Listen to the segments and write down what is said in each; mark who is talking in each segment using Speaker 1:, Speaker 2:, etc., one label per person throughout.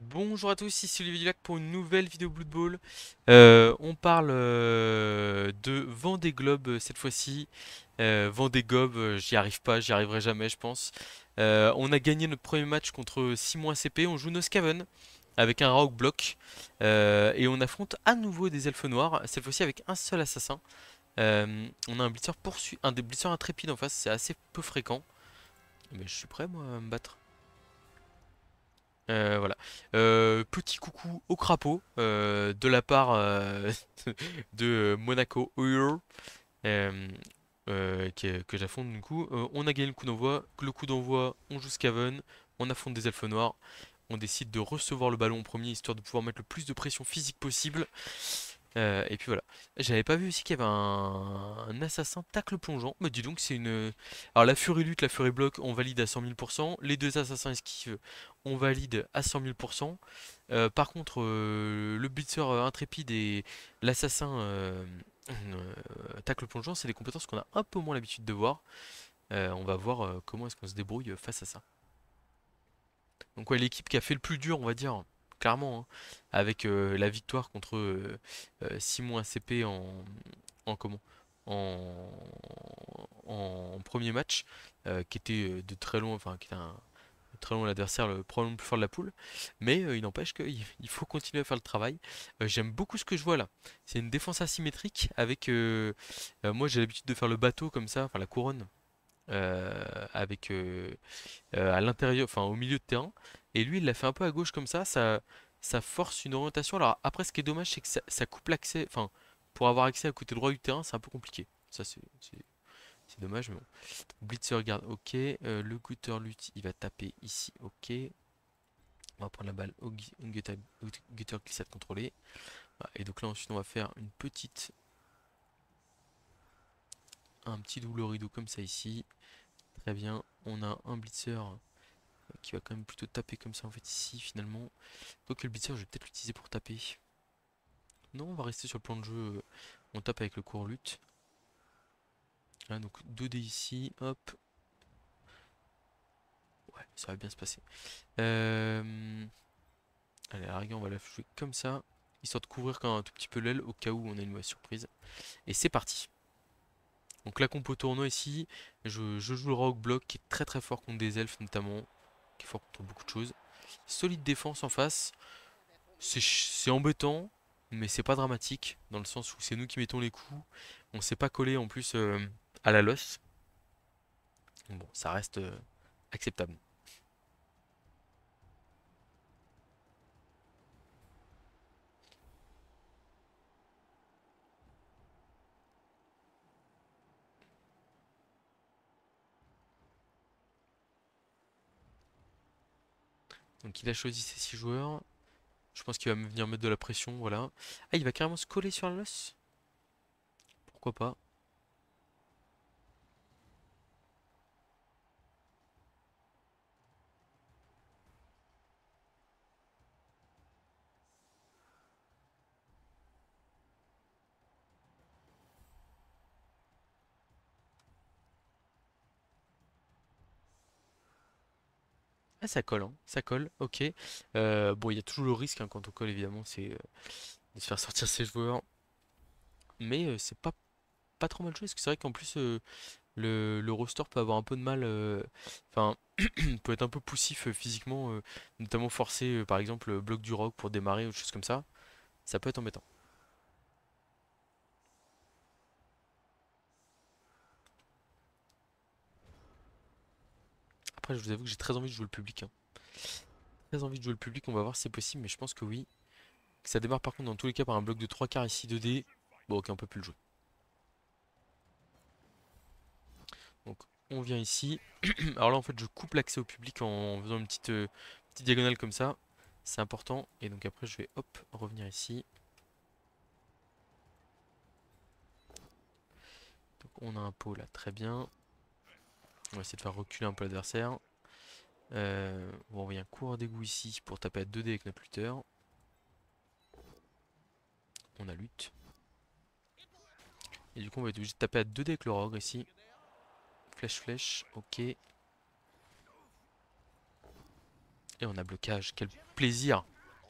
Speaker 1: Bonjour à tous, ici Olivier Dulac pour une nouvelle vidéo Blood Bowl. On parle de Vendée Globe cette fois-ci. Vendée Globe, j'y arrive pas, j'y arriverai jamais, je pense. On a gagné notre premier match contre Simon ACP. On joue Noskaven avec un Rogue Block. Et on affronte à nouveau des elfes noirs, cette fois-ci avec un seul assassin. On a un blitzer un des blitzers intrépides en face, c'est assez peu fréquent. Mais je suis prêt moi à me battre. Voilà. Petit coucou au crapaud de la part de Monaco Oil que j'affronte du coup. On a gagné le coup d'envoi. Le coup d'envoi, on joue Skaven, on affronte des elfes noirs. On décide de recevoir le ballon en premier histoire de pouvoir mettre le plus de pression physique possible. Et puis voilà. J'avais pas vu aussi qu'il y avait un assassin tacle plongeant. Mais dis donc, c'est une. Alors la furie lutte, la furie bloc, on valide à 100 000%. Les deux assassins esquives, on valide à 100 000%. Par contre, le blitzer intrépide et l'assassin tacle plongeant, c'est des compétences qu'on a un peu moins l'habitude de voir. On va voir comment est-ce qu'on se débrouille face à ça. Donc ouais, l'équipe qui a fait le plus dur, on va dire, clairement, hein, avec la victoire contre Simon ACP en comment? En, en premier match, qui était de très loin, enfin qui était un très loin l'adversaire, probablement le plus fort de la poule. Mais il n'empêche qu'il faut continuer à faire le travail. J'aime beaucoup ce que je vois là. C'est une défense asymétrique avec moi j'ai l'habitude de faire le bateau comme ça, enfin la couronne avec à l'intérieur, enfin au milieu de terrain. Et lui, il l'a fait un peu à gauche comme ça force une orientation. Alors après, ce qui est dommage, c'est que ça coupe l'accès. Enfin, pour avoir accès à côté droit du terrain, c'est un peu compliqué. Ça, c'est dommage, mais bon. Blitzer garde, ok. Le Gutter lutte, il va taper ici, ok. On va prendre la balle au Gutter glissade contrôlée. Voilà. Et donc là, ensuite, on va faire un petit double rideau comme ça ici. Très bien. On a un Blitzer qui va quand même plutôt taper comme ça en fait ici finalement. Donc le blitzer je vais peut-être l'utiliser pour taper. Non, on va rester sur le plan de jeu. On tape avec le court lutte. Là donc 2 dés ici, hop. Ouais, ça va bien se passer. Allez, à la rigueur, on va la jouer comme ça. Histoire de couvrir quand même un tout petit peu l'aile au cas où on a une mauvaise surprise. Et c'est parti. Donc la compo tournoi ici, je joue le Rogue Block qui est très très fort contre des elfes notamment. Qui est fort contre beaucoup de choses. Solide défense en face. C'est embêtant, mais c'est pas dramatique, dans le sens où c'est nous qui mettons les coups. On s'est pas collé en plus à la losse. Bon, ça reste acceptable. Donc il a choisi ses 6 joueurs. Je pense qu'il va me venir mettre de la pression, voilà. Ah, il va carrément se coller sur la losse? Pourquoi pas? Ah, ça colle, hein. Ça colle, ok. Bon, il y a toujours le risque hein, quand on colle, évidemment, c'est de se faire sortir ses joueurs. Mais c'est pas trop mal joué, parce que c'est vrai qu'en plus, le roster peut avoir un peu de mal, enfin, peut être un peu poussif physiquement, notamment forcer par exemple bloc du rock pour démarrer ou des choses comme ça peut être embêtant. Après, je vous avoue que j'ai très envie de jouer le public, hein. Très envie de jouer le public, on va voir si c'est possible, mais je pense que oui. Que ça démarre par contre dans tous les cas par un bloc de 3 quarts ici 2D. Bon, ok, on peut plus le jouer. Donc, on vient ici. Alors là, en fait, je coupe l'accès au public en faisant une petite diagonale comme ça. C'est important. Et donc après, je vais hop, revenir ici. Donc, on a un pot là, très bien. On va essayer de faire reculer un peu l'adversaire. On va envoyer un coureur d'égout ici pour taper à 2D avec notre lutteur. On a lutte. Et du coup, on va être obligé de taper à 2D avec le rogre ici. Flèche, flèche, ok. Et on a blocage. Quel plaisir.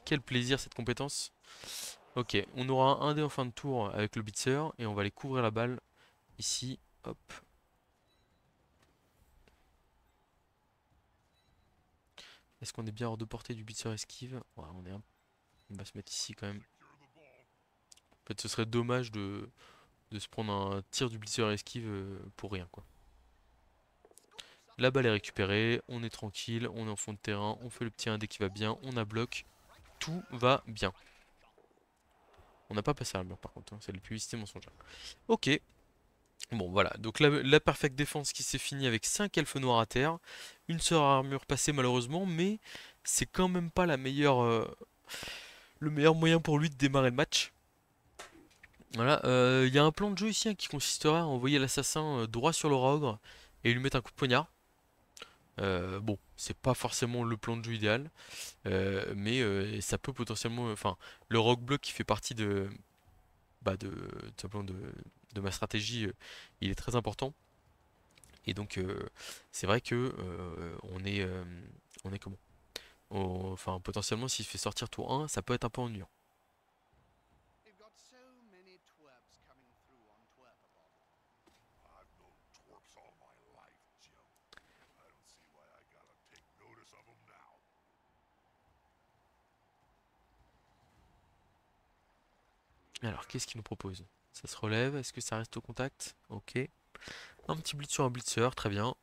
Speaker 1: Quel plaisir cette compétence. Ok, on aura un dé en fin de tour avec le Blitzer et on va aller couvrir la balle ici. Hop. Est-ce qu'on est bien hors de portée du Blitzer esquive? Ouais, on va se mettre ici quand même. En fait, ce serait dommage de se prendre un tir du Blitzer esquive pour rien, quoi. La balle est récupérée, on est tranquille, on est en fond de terrain, on fait le petit 1D qui va bien, on a bloc, tout va bien. On n'a pas passé à l'armure par contre, hein, c'est la publicité mensongère. Ok, bon voilà, donc la perfect défense qui s'est finie avec 5 elfes noirs à terre, une seule armure passée malheureusement, mais c'est quand même pas le meilleur moyen pour lui de démarrer le match. Voilà, il y a un plan de jeu ici hein, qui consistera à envoyer l'assassin droit sur le rogre et lui mettre un coup de poignard. Bon, c'est pas forcément le plan de jeu idéal, mais ça peut potentiellement, enfin, le rogue block qui fait partie tout simplement de ma stratégie, il est très important. Et donc, c'est vrai que on est comment? Enfin, potentiellement, s'il fait sortir tour 1, ça peut être un peu ennuyant. Alors, qu'est-ce qu'il nous propose? Ça se relève, est-ce que ça reste au contact? Ok. Un petit blitz sur un blitzer, très bien.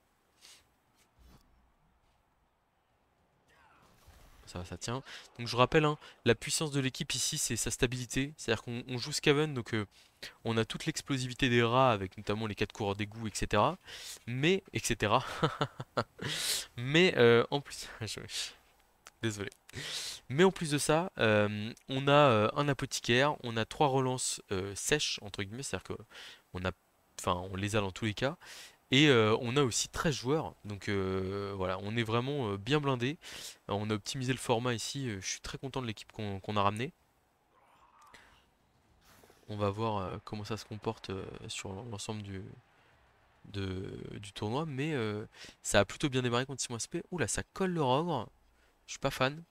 Speaker 1: Ça va, ça tient. Donc je rappelle, hein, la puissance de l'équipe ici, c'est sa stabilité. C'est-à-dire qu'on joue Skaven, donc on a toute l'explosivité des rats, avec notamment les 4 coureurs d'égout, etc. Mais, etc. Mais en plus, désolé. Mais en plus de ça, on a un apothicaire, on a 3 relances sèches, entre guillemets, c'est-à-dire que on a, enfin, on les a dans tous les cas. Et on a aussi 13 joueurs, donc voilà, on est vraiment bien blindé. On a optimisé le format ici, je suis très content de l'équipe qu'on a ramenée. On va voir comment ça se comporte sur l'ensemble du tournoi, mais ça a plutôt bien démarré contre Simon SP. Oula, ça colle le rogre, je suis pas fan.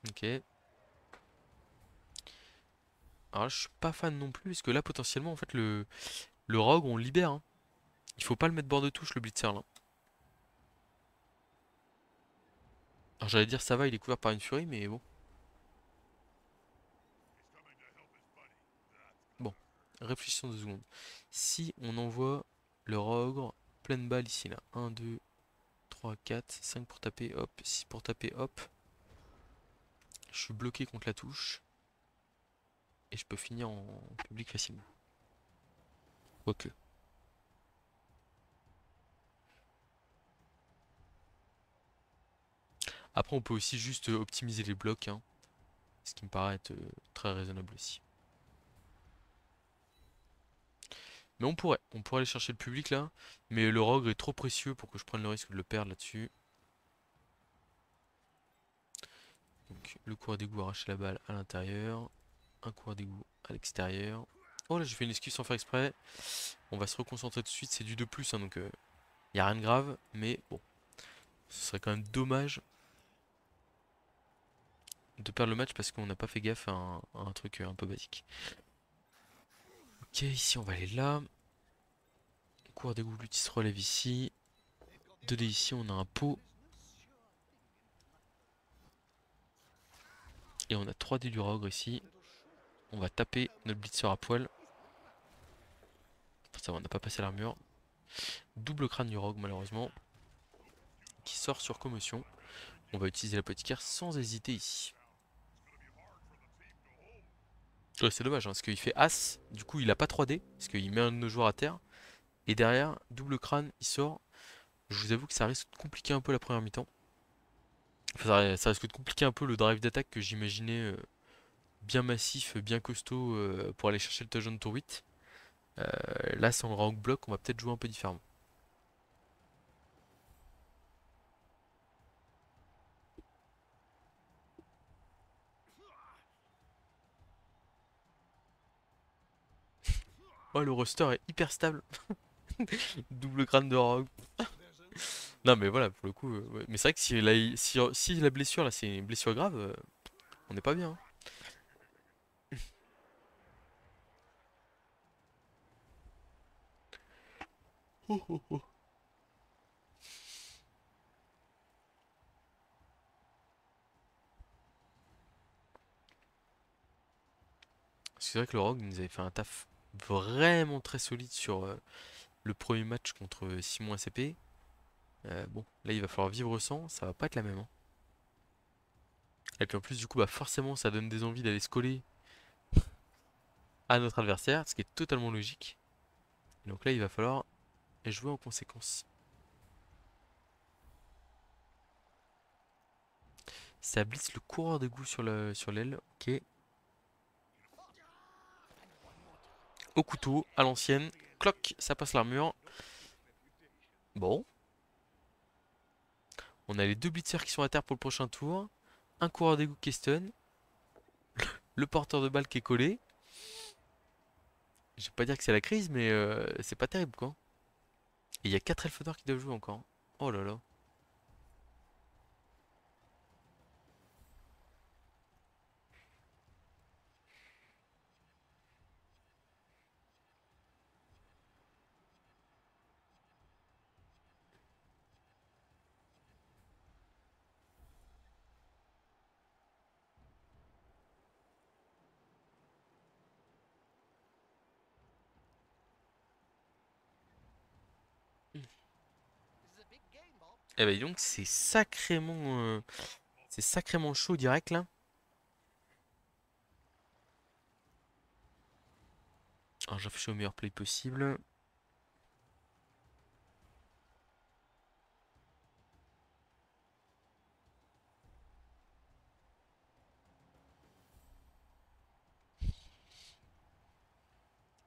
Speaker 1: Ok. Alors là, je suis pas fan non plus, parce que là, potentiellement, en fait, le rogue, on le libère, hein. Il faut pas le mettre bord de touche, le blitzer, là. Alors j'allais dire, ça va, il est couvert par une furie, mais bon. Bon, réfléchissons 2 secondes. Si on envoie le rogre pleine balle ici, là. 1, 2, 3, 4, 5 pour taper, hop. 6 pour taper, hop. Je suis bloqué contre la touche. Et je peux finir en public facilement. Quoique. Après, on peut aussi juste optimiser les blocs, hein, ce qui me paraît être très raisonnable aussi. Mais on pourrait aller chercher le public là. Mais le rogre est trop précieux pour que je prenne le risque de le perdre là-dessus. Donc le coureur d'égout arrache la balle à l'intérieur. Un coureur d'égout à l'extérieur. Oh là, j'ai fait une esquive sans faire exprès. On va se reconcentrer tout de suite. C'est du 2 plus, hein, donc y a rien de grave. Mais bon, ce serait quand même dommage de perdre le match parce qu'on n'a pas fait gaffe à un truc un peu basique. Ok, ici on va aller là. Coureur d'égout, l'outil se relève ici. 2D ici, on a un pot. Et on a 3D du rogre ici. On va taper notre blitzer à poil. Enfin, ça va, on n'a pas passé l'armure. Double crâne du rogue malheureusement. Qui sort sur commotion. On va utiliser l'apothicaire sans hésiter ici. Ouais, c'est dommage hein, parce qu'il fait As. Du coup il a pas 3D. Parce qu'il met un de nos joueurs à terre. Et derrière, double crâne, il sort. Je vous avoue que ça risque de compliquer un peu la première mi-temps. Enfin, ça risque de compliquer un peu le drive d'attaque que j'imaginais bien massif, bien costaud pour aller chercher le touchdown tour 8. Là, sans le rogue block, on va peut-être jouer un peu différemment. Oh, le roster est hyper stable. Double crâne de rogue. Non, mais voilà, pour le coup. Ouais. Mais c'est vrai que si la blessure là, c'est une blessure grave, on n'est pas bien, hein. Oh, oh, oh. C'est vrai que le rogue nous avait fait un taf vraiment très solide sur le premier match contre Simon ACP. Bon, là il va falloir vivre sans, ça va pas être la même, hein. Et puis en plus, du coup, bah forcément, ça donne des envies d'aller se coller à notre adversaire, ce qui est totalement logique. Et donc là, il va falloir jouer en conséquence. Ça blitz le coureur de goût sur l'aile, ok. Au couteau, à l'ancienne, cloc, ça passe l'armure. Bon, on a les deux blitzers qui sont à terre pour le prochain tour. Un coureur d'égout qui est stun. Le porteur de balle qui est collé. Je vais pas dire que c'est la crise, mais c'est pas terrible quoi. Et il y a 4 elfes d'or qui doivent jouer encore. Oh là là. Eh ben donc c'est sacrément chaud direct là. Alors j'ai réfléchi au meilleur play possible.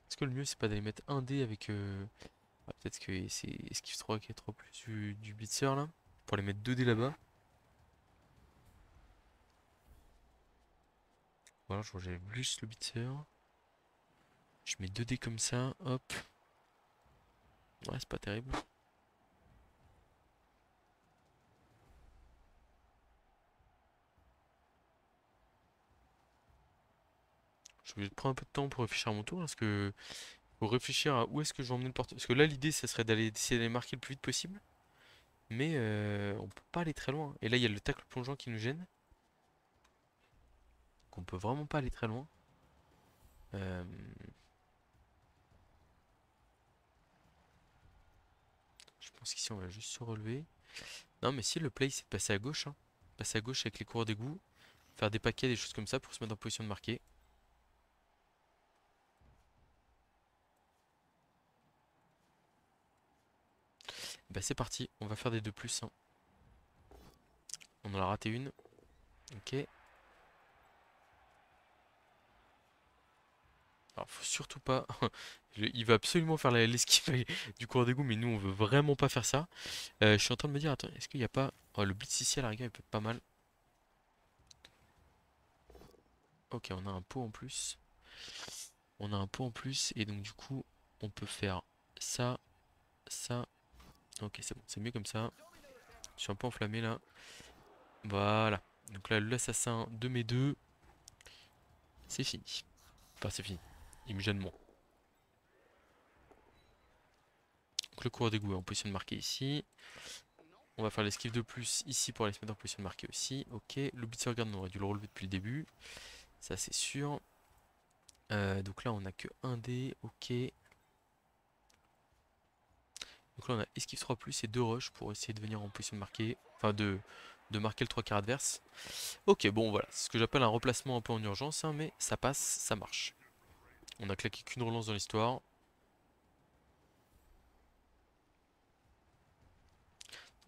Speaker 1: Est-ce que le mieux c'est pas d'aller mettre un dé avec peut-être que c'est esquive 3 qui est trop plus du blitzer là. Pour les mettre 2 dés là-bas. Voilà, je j'ai juste le blitzer. Je mets 2 dés comme ça, hop. Ouais, c'est pas terrible. Je vais prendre un peu de temps pour réfléchir à mon tour parce que faut réfléchir à où est-ce que je vais emmener le porteur. Parce que là l'idée ça serait d'aller d'essayer d'aller marquer le plus vite possible. Mais on peut pas aller très loin. Et là il y a le tacle plongeant qui nous gêne. Donc on peut vraiment pas aller très loin. Euh, je pense qu'ici on va juste se relever. Non mais si le play c'est de passer à gauche, hein. Passer à gauche avec les coureurs d'égout. Faire des paquets, des choses comme ça pour se mettre en position de marquer. Bah c'est parti, on va faire des 2 plus, hein. On en a raté une. Ok. Alors faut surtout pas. Il va absolument faire l'esquive du coureur d'égout, mais nous on veut vraiment pas faire ça. Je suis en train de me dire, attends, est-ce qu'il n'y a pas. Oh, le blitz ici à la rigueur il peut être pas mal. Ok, on a un pot en plus. On a un pot en plus, et donc du coup on peut faire ça, ça. Ok, c'est bon, c'est mieux comme ça. Je suis un peu enflammé là. Voilà. Donc là, l'assassin de mes deux, c'est fini. Enfin, c'est fini. Il me gêne moins. Donc le coureur d'égout est en position de marquer ici. On va faire l'esquive de plus ici pour aller se mettre en position de marquer aussi. Ok. Le blitzer garde, on aurait dû le relever depuis le début. Ça, c'est sûr. Donc là, on a que un dé. Ok. Donc là, on a esquive 3 plus et 2 rush pour essayer de venir en position de marquer. Enfin, de marquer le 3 quarts adverse. Ok, bon, voilà. C'est ce que j'appelle un replacement un peu en urgence, hein, mais ça passe, ça marche. On a claqué qu'une relance dans l'histoire.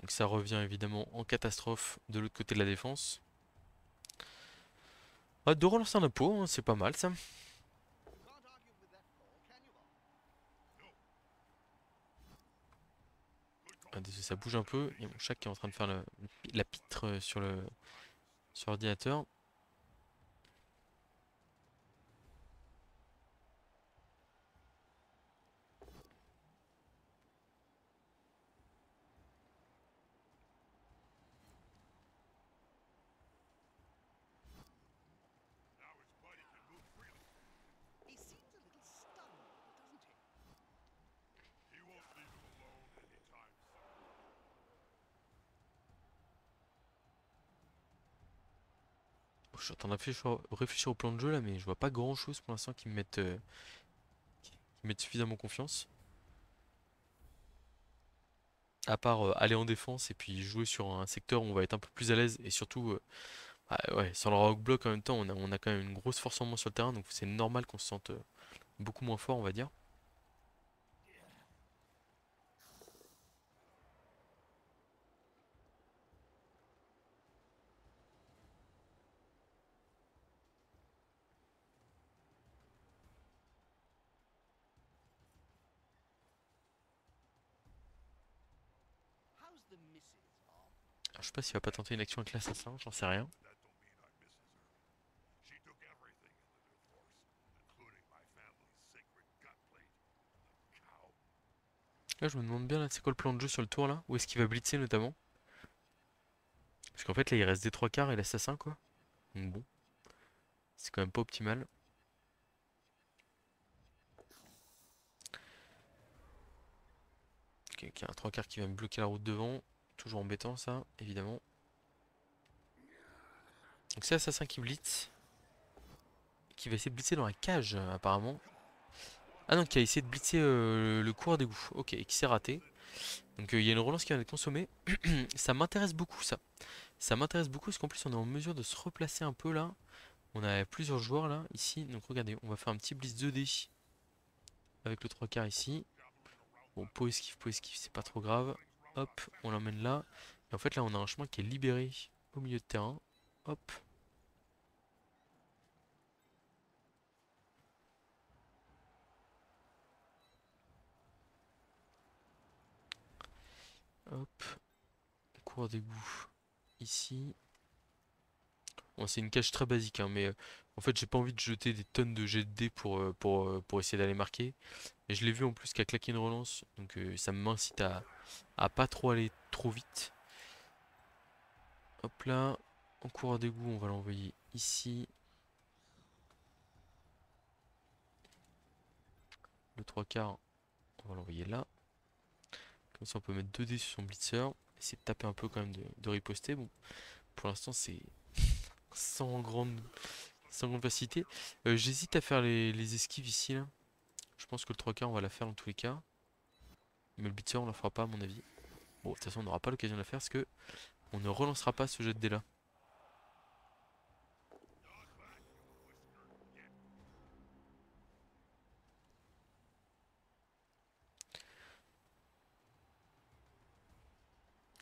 Speaker 1: Donc ça revient évidemment en catastrophe de l'autre côté de la défense. Ah, de relancer un impôt, hein, c'est pas mal ça. Ah, désolé, ça bouge un peu. Il y a mon chat qui est en train de faire la pitre sur l'ordinateur. Je suis en train de réfléchir au plan de jeu là, mais je vois pas grand chose pour l'instant qui me mette suffisamment confiance. À part aller en défense et puis jouer sur un secteur où on va être un peu plus à l'aise et surtout ouais, sans le rock block en même temps, on a quand même une grosse force en moins sur le terrain donc c'est normal qu'on se sente beaucoup moins fort, on va dire. Alors, je sais pas s'il va pas tenter une action avec l'assassin, j'en sais rien. Là, je me demande bien là, c'est quoi le plan de jeu sur le tour là? Où est-ce qu'il va blitzer notamment? Parce qu'en fait là il reste des trois quarts et l'assassin quoi. Donc bon, c'est quand même pas optimal. Ok, il y a un trois quarts qui va me bloquer la route devant. Toujours embêtant ça, évidemment. Donc c'est l'assassin qui blitz. Qui va essayer de blitzer dans la cage apparemment. Ah non, qui a essayé de blitzer le coureur d'égout. Ok, et qui s'est raté. Donc il y a une relance qui vient d'être consommée. Ça m'intéresse beaucoup ça. Ça m'intéresse beaucoup parce qu'en plus on est en mesure de se replacer un peu là. On a plusieurs joueurs là, ici. Donc regardez, on va faire un petit blitz 2D avec le trois quarts ici. Bon, pot esquive, c'est pas trop grave. Hop, on l'emmène là. Et en fait là on a un chemin qui est libéré au milieu de terrain. Hop. Hop. Cours d'égout ici. Bon, c'est une cage très basique, hein, mais en fait j'ai pas envie de jeter des tonnes de jets de dés pour essayer d'aller marquer. Et je l'ai vu en plus qu'à claquer une relance, donc ça m'incite à pas trop aller trop vite. Hop là, en coureur d'égout, on va l'envoyer ici. Le trois quarts, on va l'envoyer là. Comme ça on peut mettre 2 dés sur son blitzer. Essayer de taper un peu quand même de riposter. Bon, pour l'instant c'est sans grande, sans grande facilité. J'hésite à faire les esquives ici là. Je pense que le trois quarts on va la faire dans tous les cas. Mais le blitzer on la fera pas à mon avis. Bon, de toute façon on n'aura pas l'occasion de la faire parce que on ne relancera pas ce jet de dés là.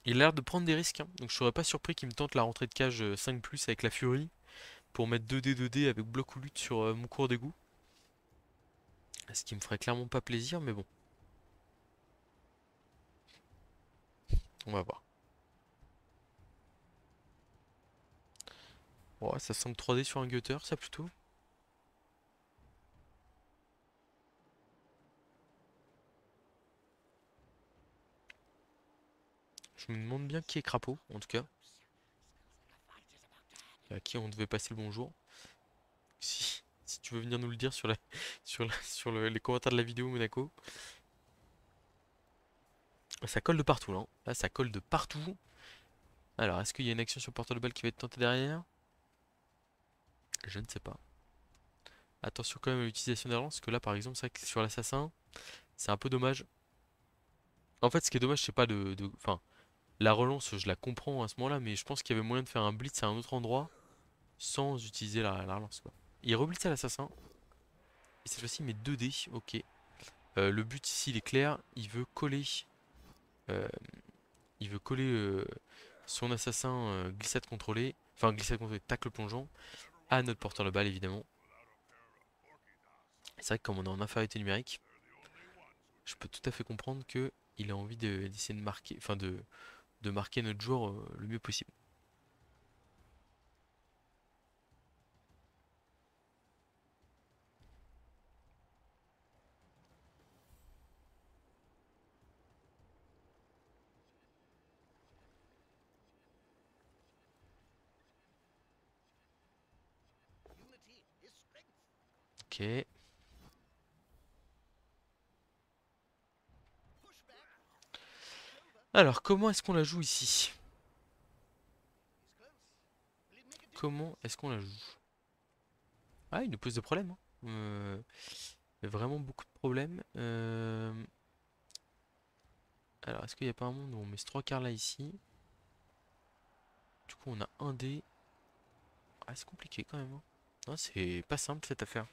Speaker 1: Il a l'air de prendre des risques, hein. Donc je serais pas surpris qu'il me tente la rentrée de cage 5 plus avec la Fury pour mettre 2D avec bloc ou lutte sur mon cours d'égout. Ce qui me ferait clairement pas plaisir, mais bon, on va voir. Ouais, ça semble 3D sur un gutter, ça plutôt. Je me demande bien qui est Crapaud, en tout cas. À qui on devait passer le bonjour. Si tu veux venir nous le dire sur les commentaires de la vidéo, Monaco. Ça colle de partout, là, hein. Là, ça colle de partout. Alors, est-ce qu'il y a une action sur porteur de balle qui va être tentée derrière? Je ne sais pas. Attention quand même à l'utilisation des relances, parce que là, par exemple, c'est vrai que sur l'assassin, c'est un peu dommage. En fait, ce qui est dommage, c'est pas enfin, la relance, je la comprends à ce moment-là, mais je pense qu'il y avait moyen de faire un blitz à un autre endroit sans utiliser la relance, quoi. Il reblitz à l'assassin, et cette fois-ci, il met 2 dés, ok. Le but ici, il est clair, euh, il veut coller son assassin glissade contrôlée, tacle plongeant, à notre porteur de balle, évidemment. C'est vrai que comme on est en infériorité numérique, je peux tout à fait comprendre que il a envie d'essayer de marquer, enfin de marquer notre joueur le mieux possible. Ok. Alors, comment est-ce qu'on la joue ici? comment est-ce qu'on la joue? Ah, il nous pose des problèmes, hein. Il y a vraiment beaucoup de problèmes. Alors, est-ce qu'il n'y a pas un monde où on met ce 3 quarts là ici? Du coup, on a un dé. Ah, c'est compliqué quand même, hein. Non, c'est pas simple cette affaire.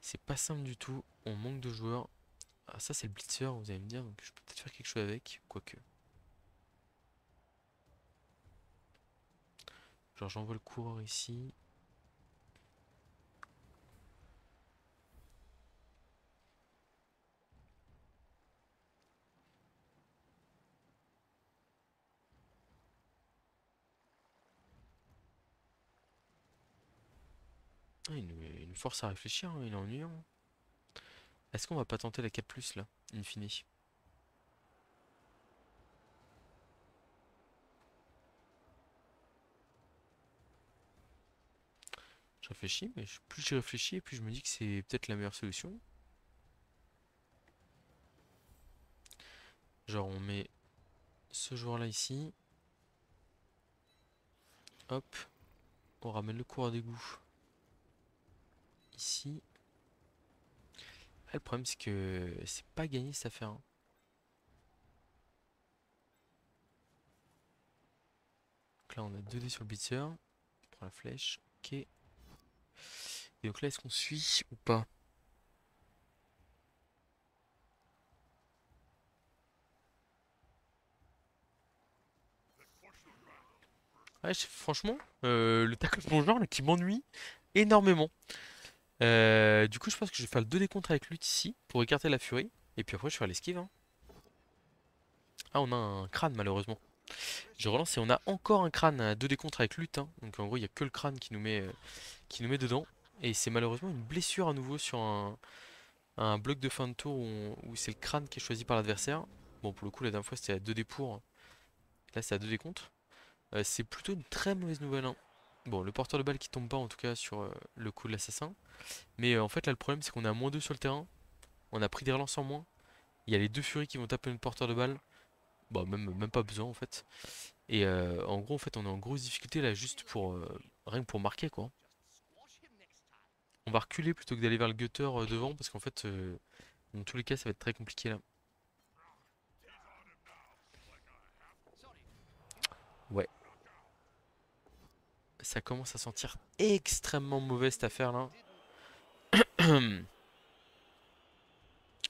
Speaker 1: C'est pas simple du tout. On manque de joueurs. Ah, ça, c'est le blitzer, vous allez me dire. Donc, je peux peut-être faire quelque chose avec. Quoique. Genre, j'envoie le coureur ici. Ah, il nous force à réfléchir, hein, il est ennuyant. Est-ce qu'on va pas tenter la 4 là, in fine? Je réfléchis, mais plus j'y réfléchis, plus je me dis que c'est peut-être la meilleure solution. Genre, on met ce joueur là ici. Hop, on ramène le coureur d'égout ici. Ah, le problème, c'est que c'est pas gagné cette affaire, hein. Donc là, on a 2 dés sur le blitzer. On prend la flèche. Ok. Et donc là, est-ce qu'on suit ou pas? Ouais, franchement, le tackle plongeur là, qui m'ennuie énormément. Du coup, je pense que je vais faire le 2 dés contre avec lutte ici pour écarter la furie. Et puis après, je vais faire l'esquive, hein. Ah, on a un crâne malheureusement. Je relance et on a encore un crâne à 2 dés contre avec lutte, hein. Donc en gros, il n'y a que le crâne qui nous met dedans. Et c'est malheureusement une blessure à nouveau sur un bloc de fin de tour où c'est le crâne qui est choisi par l'adversaire. Bon, pour le coup, la dernière fois, c'était à 2 dés pour. Là, c'est à 2 dés contre. C'est plutôt une très mauvaise nouvelle, hein. Bon, le porteur de balle qui tombe pas en tout cas sur le coup de l'assassin. Mais en fait, là, le problème, c'est qu'on est à -2 sur le terrain. On a pris des relances en moins. Il y a les 2 furies qui vont taper notre porteur de balle. Bon, même pas besoin en fait. Et en gros, en fait, on est en grosse difficulté là, juste pour rien que pour marquer quoi. On va reculer plutôt que d'aller vers le gutter devant parce qu'en fait, dans tous les cas, ça va être très compliqué là. Ouais, ça commence à sentir extrêmement mauvais cette affaire là.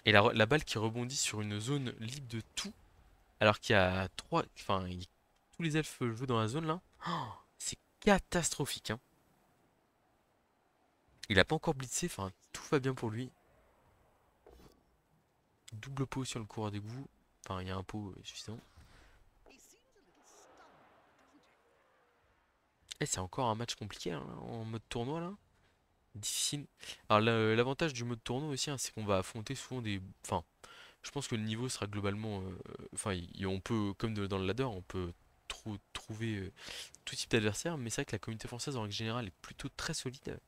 Speaker 1: Et la balle qui rebondit sur une zone libre de tout, alors qu'il y a trois, enfin, tous les elfes jouent dans la zone là. Oh, c'est catastrophique, hein. Il a pas encore blitzé, enfin, tout va bien pour lui. Double pot sur le coureur d'égout. Enfin, il y a un pot suffisant. Et c'est encore un match compliqué hein, en mode tournoi là. Difficile. Alors l'avantage du mode tournoi aussi, hein, c'est qu'on va affronter souvent des. Enfin, je pense que le niveau sera globalement. Enfin, on peut, comme dans le ladder, on peut trouver tout type d'adversaire, mais c'est vrai que la communauté française en règle générale est plutôt très solide.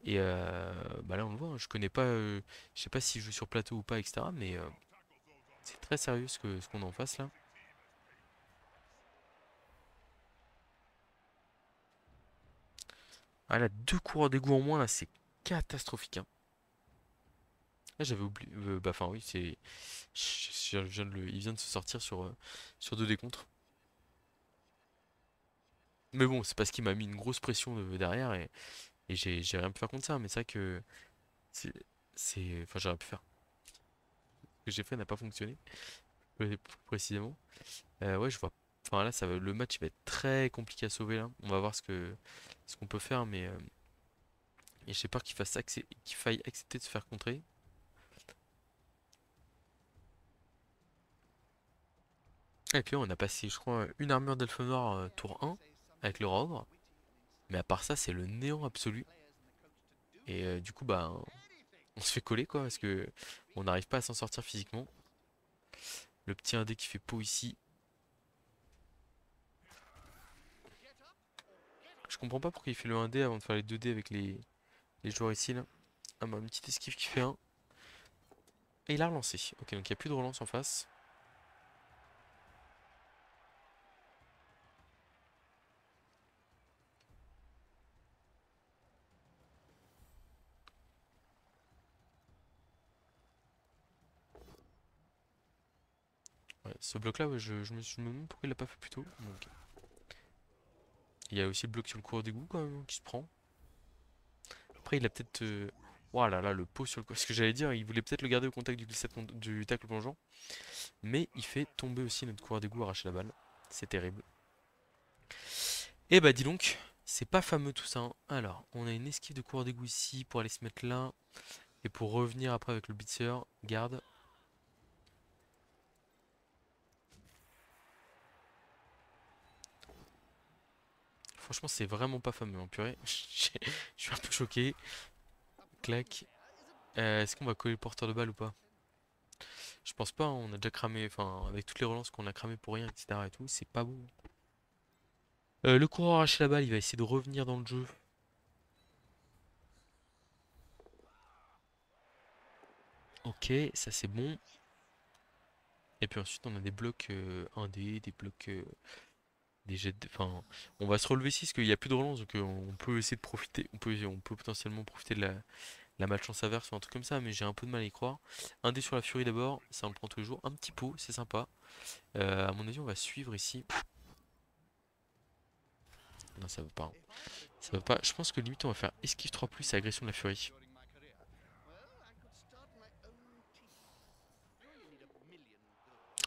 Speaker 1: Et bah là on le voit, hein, je connais pas, je sais pas s'il joue sur plateau ou pas, etc. Mais c'est très sérieux ce qu'on a en face là. Ah là, 2 coureurs d'égout en moins là, c'est catastrophique, hein. Ah, j'avais oublié. Bah, enfin, oui, c'est. Il vient de se sortir sur 2 décontres. Mais bon, c'est parce qu'il m'a mis une grosse pression derrière et j'ai rien pu faire contre ça. Mais c'est vrai que. C'est. Enfin, j'aurais pu faire. Ce que j'ai fait n'a pas fonctionné, plus précisément. Ouais, je vois. Enfin, là, le match il va être très compliqué à sauver là. On va voir ce qu'on peut faire, mais. Et j'ai peur qu'il faille accepter de se faire contrer. Et puis, on a passé, je crois, une armure d'elfe noir tour 1 avec le ogre. Mais à part ça, c'est le néant absolu. Et du coup, bah, on se fait coller quoi, parce que on n'arrive pas à s'en sortir physiquement. Le petit indé qui fait peau ici. Je comprends pas pourquoi il fait le 1D avant de faire les 2D avec les joueurs ici là. Ah bah, une petite esquive qui fait un. Et il a relancé. Ok, donc il n'y a plus de relance en face. ce bloc là, ouais, je me demande pourquoi il l'a pas fait plus tôt. Donc, il y a aussi le bloc sur le cours d'égout quand même qui se prend. Après, il a peut-être. Oh là là, le pot sur le cours. Ce que j'allais dire, il voulait peut-être le garder au contact du glissade du tacle plongeant. Mais il fait tomber aussi notre coureur d'égout, arracher la balle. C'est terrible. Et bah dis donc, c'est pas fameux tout ça, hein. Alors, on a une esquive de coureur d'égout ici pour aller se mettre là. Et pour revenir après avec le blitzer, garde. Franchement, c'est vraiment pas fameux, hein, purée. Je suis un peu choqué. Clac. Est-ce qu'on va coller le porteur de balle ou pas? Je pense pas, hein, on a déjà cramé, enfin, avec toutes les relances qu'on a cramé pour rien, etc. et tout, c'est pas bon. Le coureur arrache la balle, il va essayer de revenir dans le jeu. Ok, ça c'est bon. Et puis ensuite, on a des blocs 1D, des blocs, des jets enfin, on va se relever ici parce qu'il n'y a plus de relance, donc on peut essayer de profiter, on peut potentiellement profiter de la malchance inverse ou un truc comme ça, mais j'ai un peu de mal à y croire. Un dé sur la furie d'abord, ça on le prend tous les jours. Un petit pot, c'est sympa. À mon avis, on va suivre ici. Non, ça veut pas, hein. Ça veut pas. Je pense que limite, on va faire esquive 3 plus et agression de la furie.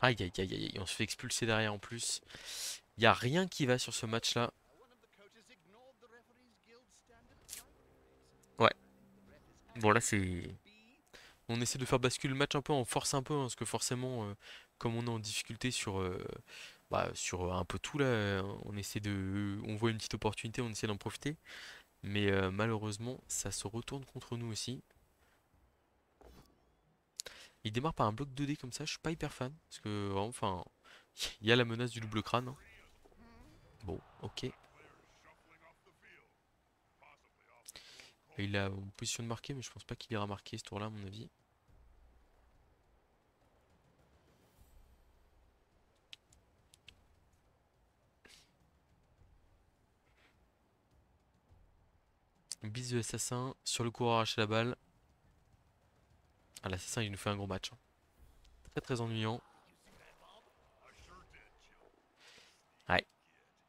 Speaker 1: Aïe aïe aïe aïe, on se fait expulser derrière en plus. Il y a rien qui va sur ce match-là. Ouais, bon là c'est. On essaie de faire basculer le match un peu, on force un peu, hein, parce que forcément, comme on est en difficulté sur un peu tout là, on essaie de. On voit une petite opportunité, on essaie d'en profiter. Mais malheureusement, ça se retourne contre nous aussi. Il démarre par un bloc 2D comme ça, je suis pas hyper fan. Parce que vraiment, enfin, il y a la menace du double crâne, hein. Bon, ok. Et il a une position de marqué, mais je pense pas qu'il ira marquer ce tour-là, à mon avis. Bise de l'assassin, sur le coureur arracher la balle. Ah, l'assassin, il nous fait un gros match, hein. Très très ennuyant. Ouais,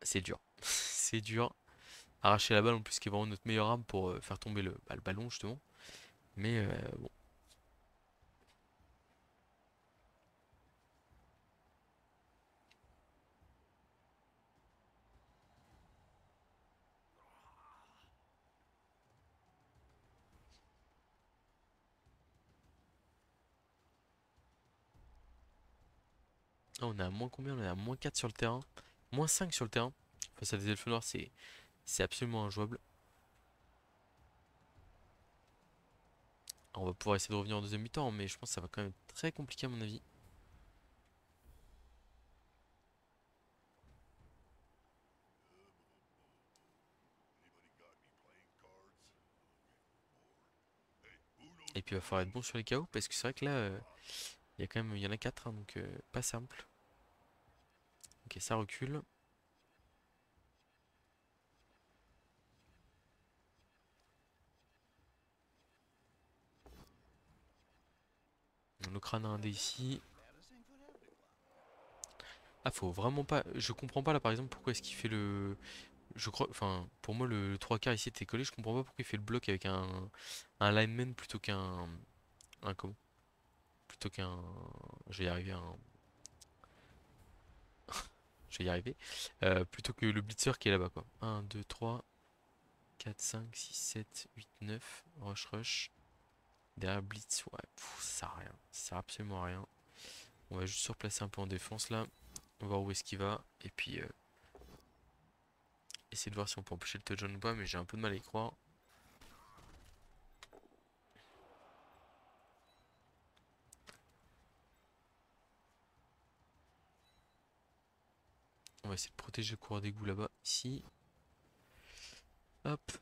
Speaker 1: c'est dur. C'est dur. Arracher la balle en plus, qui est vraiment notre meilleure arme pour faire tomber le ballon, justement. Mais bon. Ah, on est à moins combien? On est à moins 4 sur le terrain. Moins 5 sur le terrain. Face à des elfes noirs, c'est absolument injouable. On va pouvoir essayer de revenir en deuxième mi-temps, mais je pense que ça va quand même être très compliqué à mon avis. Et puis il va falloir être bon sur les KO, parce que c'est vrai que là, il y a quand même, il y en a 4, hein, donc pas simple. Ok, ça recule. Le crâne a un dé ici. Ah, faut vraiment pas. Je comprends pas là par exemple pourquoi est-ce qu'il fait le. Je crois. Enfin, pour moi, le 3 quarts ici était collé. Je comprends pas pourquoi il fait le bloc avec un lineman plutôt qu'un. Un comment? Plutôt qu'un. Je vais y arriver. Je vais y arriver. Plutôt que le blitzer qui est là-bas quoi. Un 2 3 4 5 6 7 8 9. Rush, rush. Derrière blitz, ouais, ça sert à rien. Ça sert absolument à rien. On va juste se replacer un peu en défense là. Voir où est-ce qu'il va. Et puis essayer de voir si on peut empêcher le touchdown ou pas. Mais j'ai un peu de mal à y croire. On va essayer de protéger le coureur d'égout là-bas. Ici. Hop.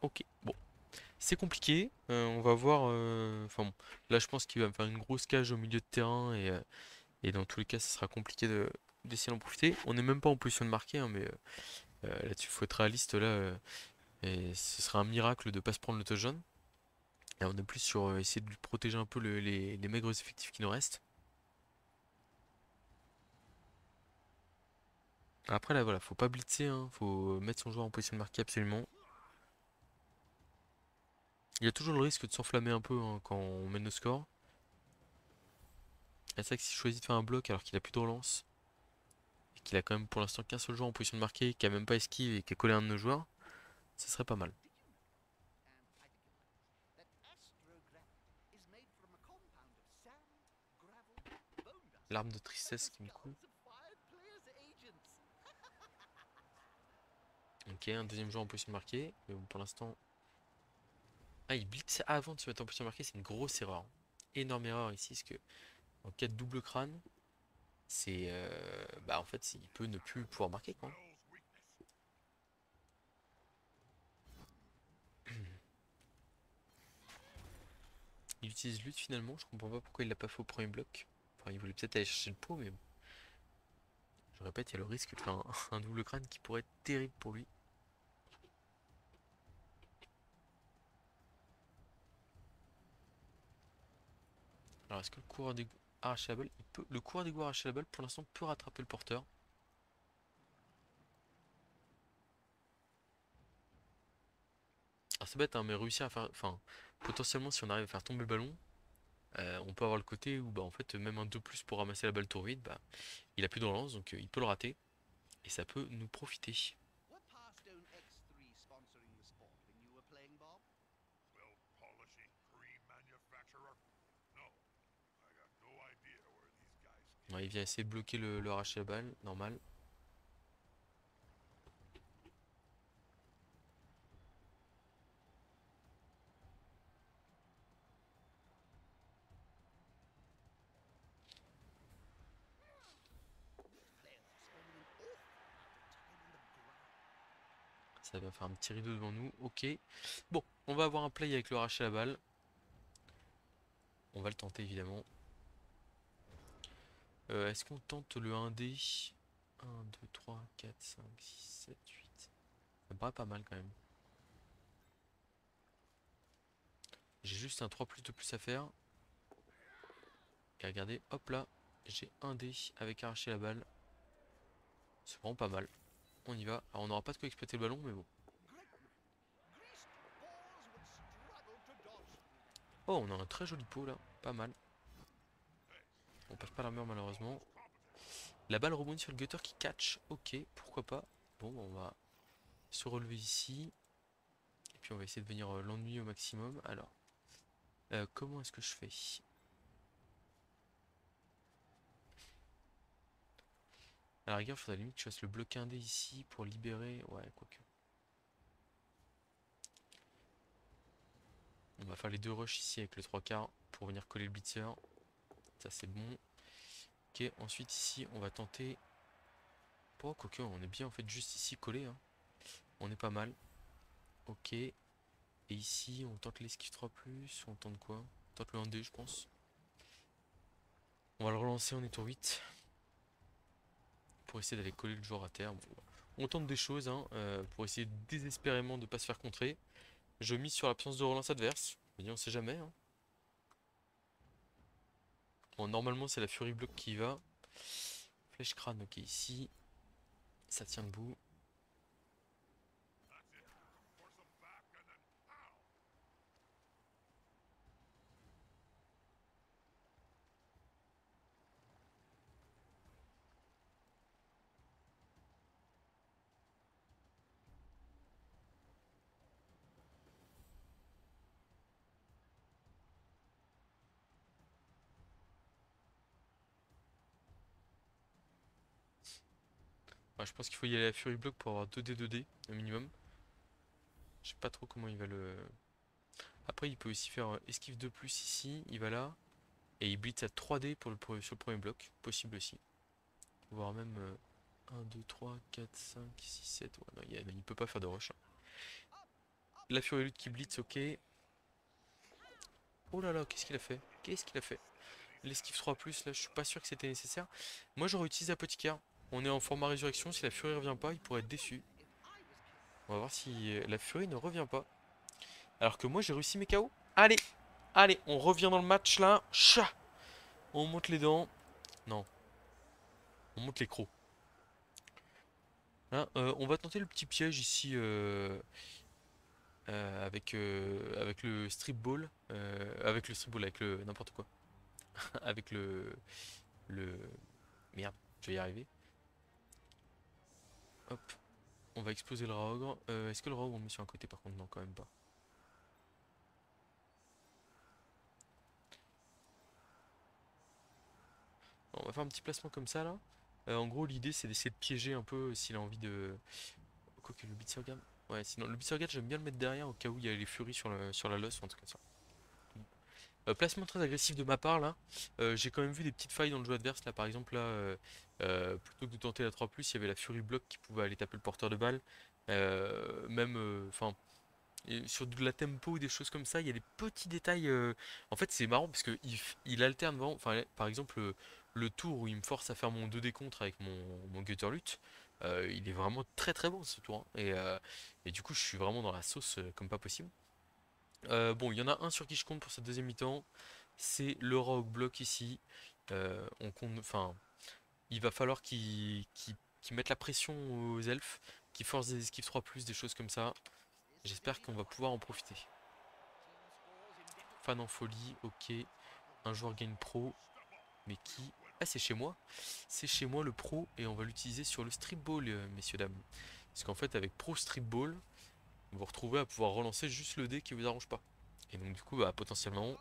Speaker 1: Ok. Bon. C'est compliqué. On va voir. Enfin bon. Là, je pense qu'il va me faire une grosse cage au milieu de terrain. Et dans tous les cas, ça sera compliqué d'essayer d'en profiter. On n'est même pas en position de marquer, hein, mais Là-dessus, faut être réaliste là. Et ce serait un miracle de pas se prendre le touch jaune. Là, on est plus sur essayer de lui protéger un peu les maigres effectifs qui nous restent. Après là, voilà, faut pas blitzer, hein, faut mettre son joueur en position de marquer absolument. Il y a toujours le risque de s'enflammer un peu hein, quand on mène le score. Et c'est vrai que s'il choisit de faire un bloc alors qu'il a plus de relance, et qu'il a quand même pour l'instant qu'un seul joueur en position de marquer, qui a même pas esquive et qui a collé un de nos joueurs, ça serait pas mal. L'arme de tristesse qui me coule. Ok, un deuxième joueur en position de marquer. Mais bon, pour l'instant. Ah, il blitz avant de se mettre en position de marquer, c'est une grosse erreur. Énorme erreur ici, parce que en cas de double crâne, c'est. Bah, en fait, il peut ne plus pouvoir marquer, quoi. Il utilise lutte finalement, je comprends pas pourquoi il l'a pas fait au premier bloc. Enfin, il voulait peut-être aller chercher le pot, mais bon. Je répète, il y a le risque de faire un double crâne qui pourrait être terrible pour lui. Alors, est-ce que le coureur d'égout arracher la balle, le coureur d'égout arracher la balle pour l'instant peut rattraper le porteur. Alors c'est bête, hein, mais réussir à faire, enfin, potentiellement si on arrive à faire tomber le ballon, on peut avoir le côté où bah en fait même un 2 plus pour ramasser la balle tour vide, bah il a plus de relance donc il peut le rater et ça peut nous profiter. Ouais, il vient essayer de bloquer le arracher la balle, normal. Ça va faire un petit rideau devant nous, ok. Bon, on va avoir un play avec le arracher la balle. On va le tenter évidemment. Est-ce qu'on tente le 1D? 1, 2, 3, 4, 5, 6, 7, 8. Ça me paraît pas mal quand même. J'ai juste un 3 plus de plus à faire. Et regardez, hop là, j'ai un dé avec arracher la balle. C'est vraiment pas mal. On y va. Alors on n'aura pas de quoi exploiter le ballon, mais bon. Oh, on a un très joli pot là. Pas mal. On passe pas l'armure malheureusement. La balle rebondit sur le gutter qui catch. Ok, pourquoi pas. Bon, on va se relever ici. Et puis on va essayer de venir l'ennuyer au maximum. Alors, comment est-ce que je fais? À la rigueur, il faudrait limite que je fasse le bloc indé ici pour libérer. Ouais, quoique. On va faire les deux rushs ici avec le 3 quarts pour venir coller le blitzer. Ça c'est bon. Ok, ensuite ici on va tenter. Oh, quoique on est bien en fait juste ici collé. Hein. On est pas mal. Ok. Et ici on tente l'esquive 3 plus. On tente quoi? On tente le 1D je pense. On va le relancer en étour 8. Pour essayer d'aller coller le joueur à terre. Bon, on tente des choses hein, pour essayer désespérément de ne pas se faire contrer. Je mise sur l'absence de relance adverse. Mais on sait jamais. Hein. Bon, normalement c'est la Fury Block qui y va. Flèche crâne, ok ici. Ça tient debout. Ouais, je pense qu'il faut y aller à la Fury Block pour avoir 2D 2D au minimum. Je sais pas trop comment il va le... Après il peut aussi faire esquive 2 plus ici, il va là. Et il blitz à 3D pour sur le premier bloc, possible aussi. Voire même 1, 2, 3, 4, 5, 6, 7. Ouais, non, il peut pas faire de rush. Hein. La Fury Lutte qui blitz, ok. Oh là là, qu'est-ce qu'il a fait? Qu'est-ce qu'il a fait? L'esquive 3 plus, là, je suis pas sûr que c'était nécessaire. Moi j'aurais utilisé apothicaire. On est en format résurrection, si la Fury revient pas, il pourrait être déçu. On va voir si la furie ne revient pas. Alors que moi j'ai réussi mes KO. Allez, allez, on revient dans le match là. Chat. On monte les dents. Non, on monte les crocs. Hein, on va tenter le petit piège ici avec le strip ball. Avec le strip ball, avec le n'importe quoi. Avec le... Merde, je vais y arriver. Hop, on va exploser le rat-ogre. Est-ce que le rat-ogre on le met sur un côté par contre? Non, quand même pas. On va faire un petit placement comme ça là. En gros, l'idée c'est d'essayer de piéger un peu s'il a envie de. Quoique le Beat. Ouais, sinon le Beat j'aime bien le mettre derrière au cas où il y a les furies sur la losse ou un truc comme ça. Placement très agressif de ma part là. J'ai quand même vu des petites failles dans le jeu adverse là par exemple là. Plutôt que de tenter la 3+, il y avait la Fury Block qui pouvait aller taper le porteur de balle. Même, enfin, sur de la tempo ou des choses comme ça, il y a des petits détails. En fait, c'est marrant parce que il alterne vraiment. Enfin, par exemple, le tour où il me force à faire mon 2D contre avec mon Gutter Lutte, il est vraiment très très bon ce tour, hein. Et du coup, je suis vraiment dans la sauce comme pas possible. Bon, il y en a un sur qui je compte pour cette deuxième mi-temps. C'est le Rogue Block ici. On compte, enfin, il va falloir qu'ils mettent la pression aux elfes, qu'ils forcent des esquives 3+, des choses comme ça. J'espère qu'on va pouvoir en profiter. Fan en folie, ok. Un joueur gagne pro. Mais qui? Ah, c'est chez moi. C'est chez moi le pro et on va l'utiliser sur le strip ball, messieurs, dames. Parce qu'en fait, avec pro strip ball, vous vous retrouvez à pouvoir relancer juste le dé qui vous arrange pas. Et donc, du coup, bah, potentiellement,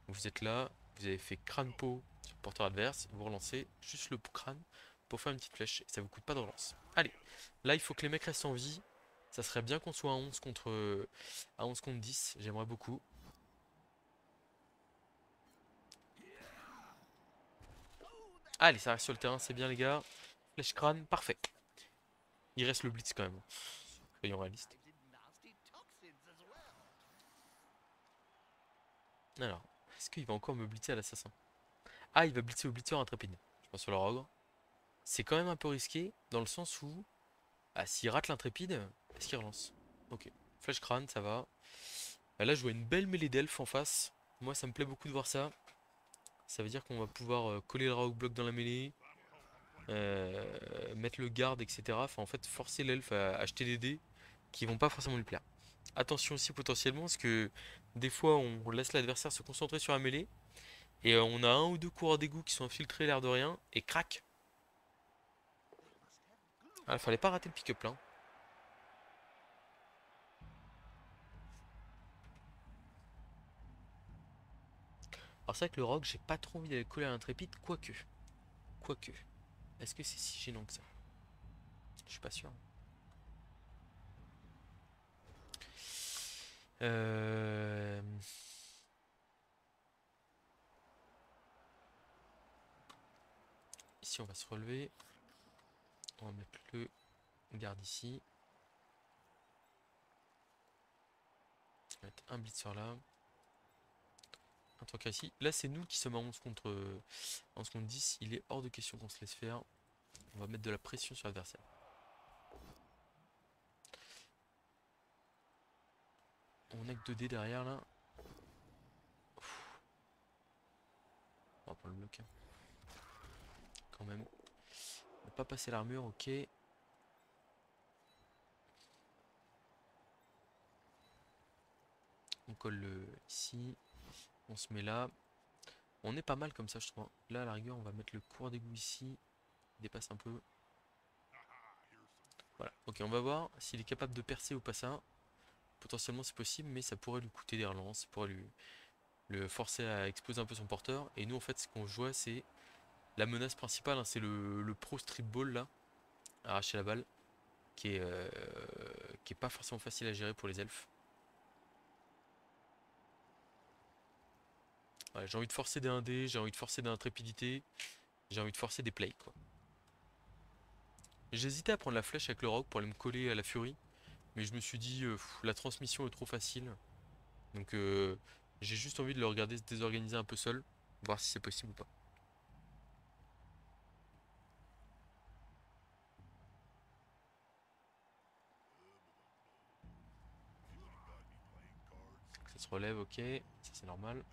Speaker 1: vous êtes là, vous avez fait crâne pot sur le porteur adverse, vous relancez juste le crâne pour faire une petite flèche et ça vous coûte pas de relance. Allez, là il faut que les mecs restent en vie. Ça serait bien qu'on soit à 11 contre 10, j'aimerais beaucoup. Allez, ça reste sur le terrain, c'est bien les gars. Flèche crâne, parfait. Il reste le blitz quand même. Soyons réalistes. Alors, est-ce qu'il va encore me blitzer à l'assassin? Ah, il va blitzer au blitzer intrépide. Je pense sur le ogre. C'est quand même un peu risqué dans le sens où, ah, s'il rate l'intrépide, est-ce qu'il relance? Ok. Flèche crâne, ça va. Là, je vois une belle mêlée d'elfes en face. Moi, ça me plaît beaucoup de voir ça. Ça veut dire qu'on va pouvoir coller le Rauk bloc dans la mêlée, mettre le garde, etc. Enfin, en fait, forcer l'elfe à acheter des dés qui vont pas forcément lui plaire. Attention aussi potentiellement, parce que des fois, on laisse l'adversaire se concentrer sur la mêlée, et on a un ou deux coureurs d'égout qui sont infiltrés l'air de rien, et crac. Ah, fallait pas rater le pick-up là, hein. Alors c'est vrai que le rogue, j'ai pas trop envie d'aller coller à l'intrépide, quoique. Quoique. Est-ce que c'est si gênant que ça? Je suis pas sûr. Euh... Ici, on va se relever. On va mettre le garde ici. On va mettre un blitzer là. Un truc ici. Là, c'est nous qui sommes à 11 contre 10. Il est hors de question qu'on se laisse faire. On va mettre de la pression sur l'adversaire. On a que 2 dés derrière là. On va prendre le bloc, hein. Quand même. On n'a pas passé l'armure, ok. On colle le ici. On se met là. On est pas mal comme ça, je trouve. Là, à la rigueur, on va mettre le cours d'égout ici. Il dépasse un peu. Voilà. Ok, on va voir s'il est capable de percer ou pas ça. Potentiellement, c'est possible, mais ça pourrait lui coûter des relances. Ça pourrait lui le forcer à exposer un peu son porteur. Et nous, en fait, ce qu'on joue, c'est la menace principale, hein, c'est le pro strip ball là, arracher la balle, qui est pas forcément facile à gérer pour les elfes. Ouais, j'ai envie de forcer des 1D, j'ai envie de forcer de l'intrépidité, j'ai envie de forcer des plays quoi. J'hésitais à prendre la flèche avec le rogue pour aller me coller à la furie, mais je me suis dit la transmission est trop facile, donc j'ai juste envie de le regarder se désorganiser un peu seul, voir si c'est possible ou pas. se relève, ok. Ça c'est normal.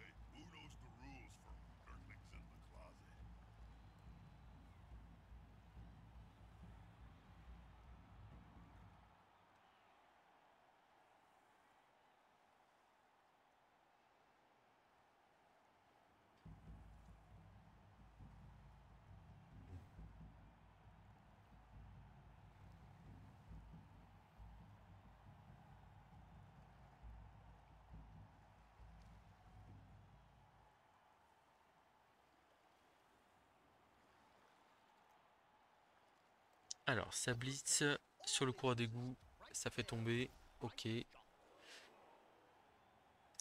Speaker 1: Alors, ça blitz sur le coureur d'égout. Ça fait tomber. Ok.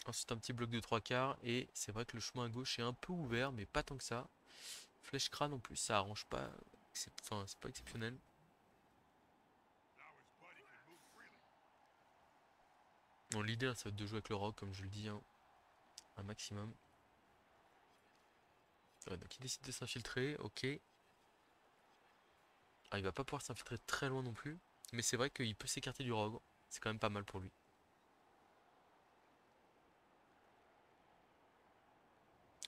Speaker 1: Ensuite, un petit bloc de 3/4. Et c'est vrai que le chemin à gauche est un peu ouvert, mais pas tant que ça. Flèche crâne en plus, ça arrange pas. Enfin, c'est pas exceptionnel. Bon, l'idée, ça va être de jouer avec le rock, comme je le dis, hein, un maximum. Ouais, donc il décide de s'infiltrer, ok. Ah, il va pas pouvoir s'infiltrer très loin non plus. Mais c'est vrai qu'il peut s'écarter du rogue. C'est quand même pas mal pour lui.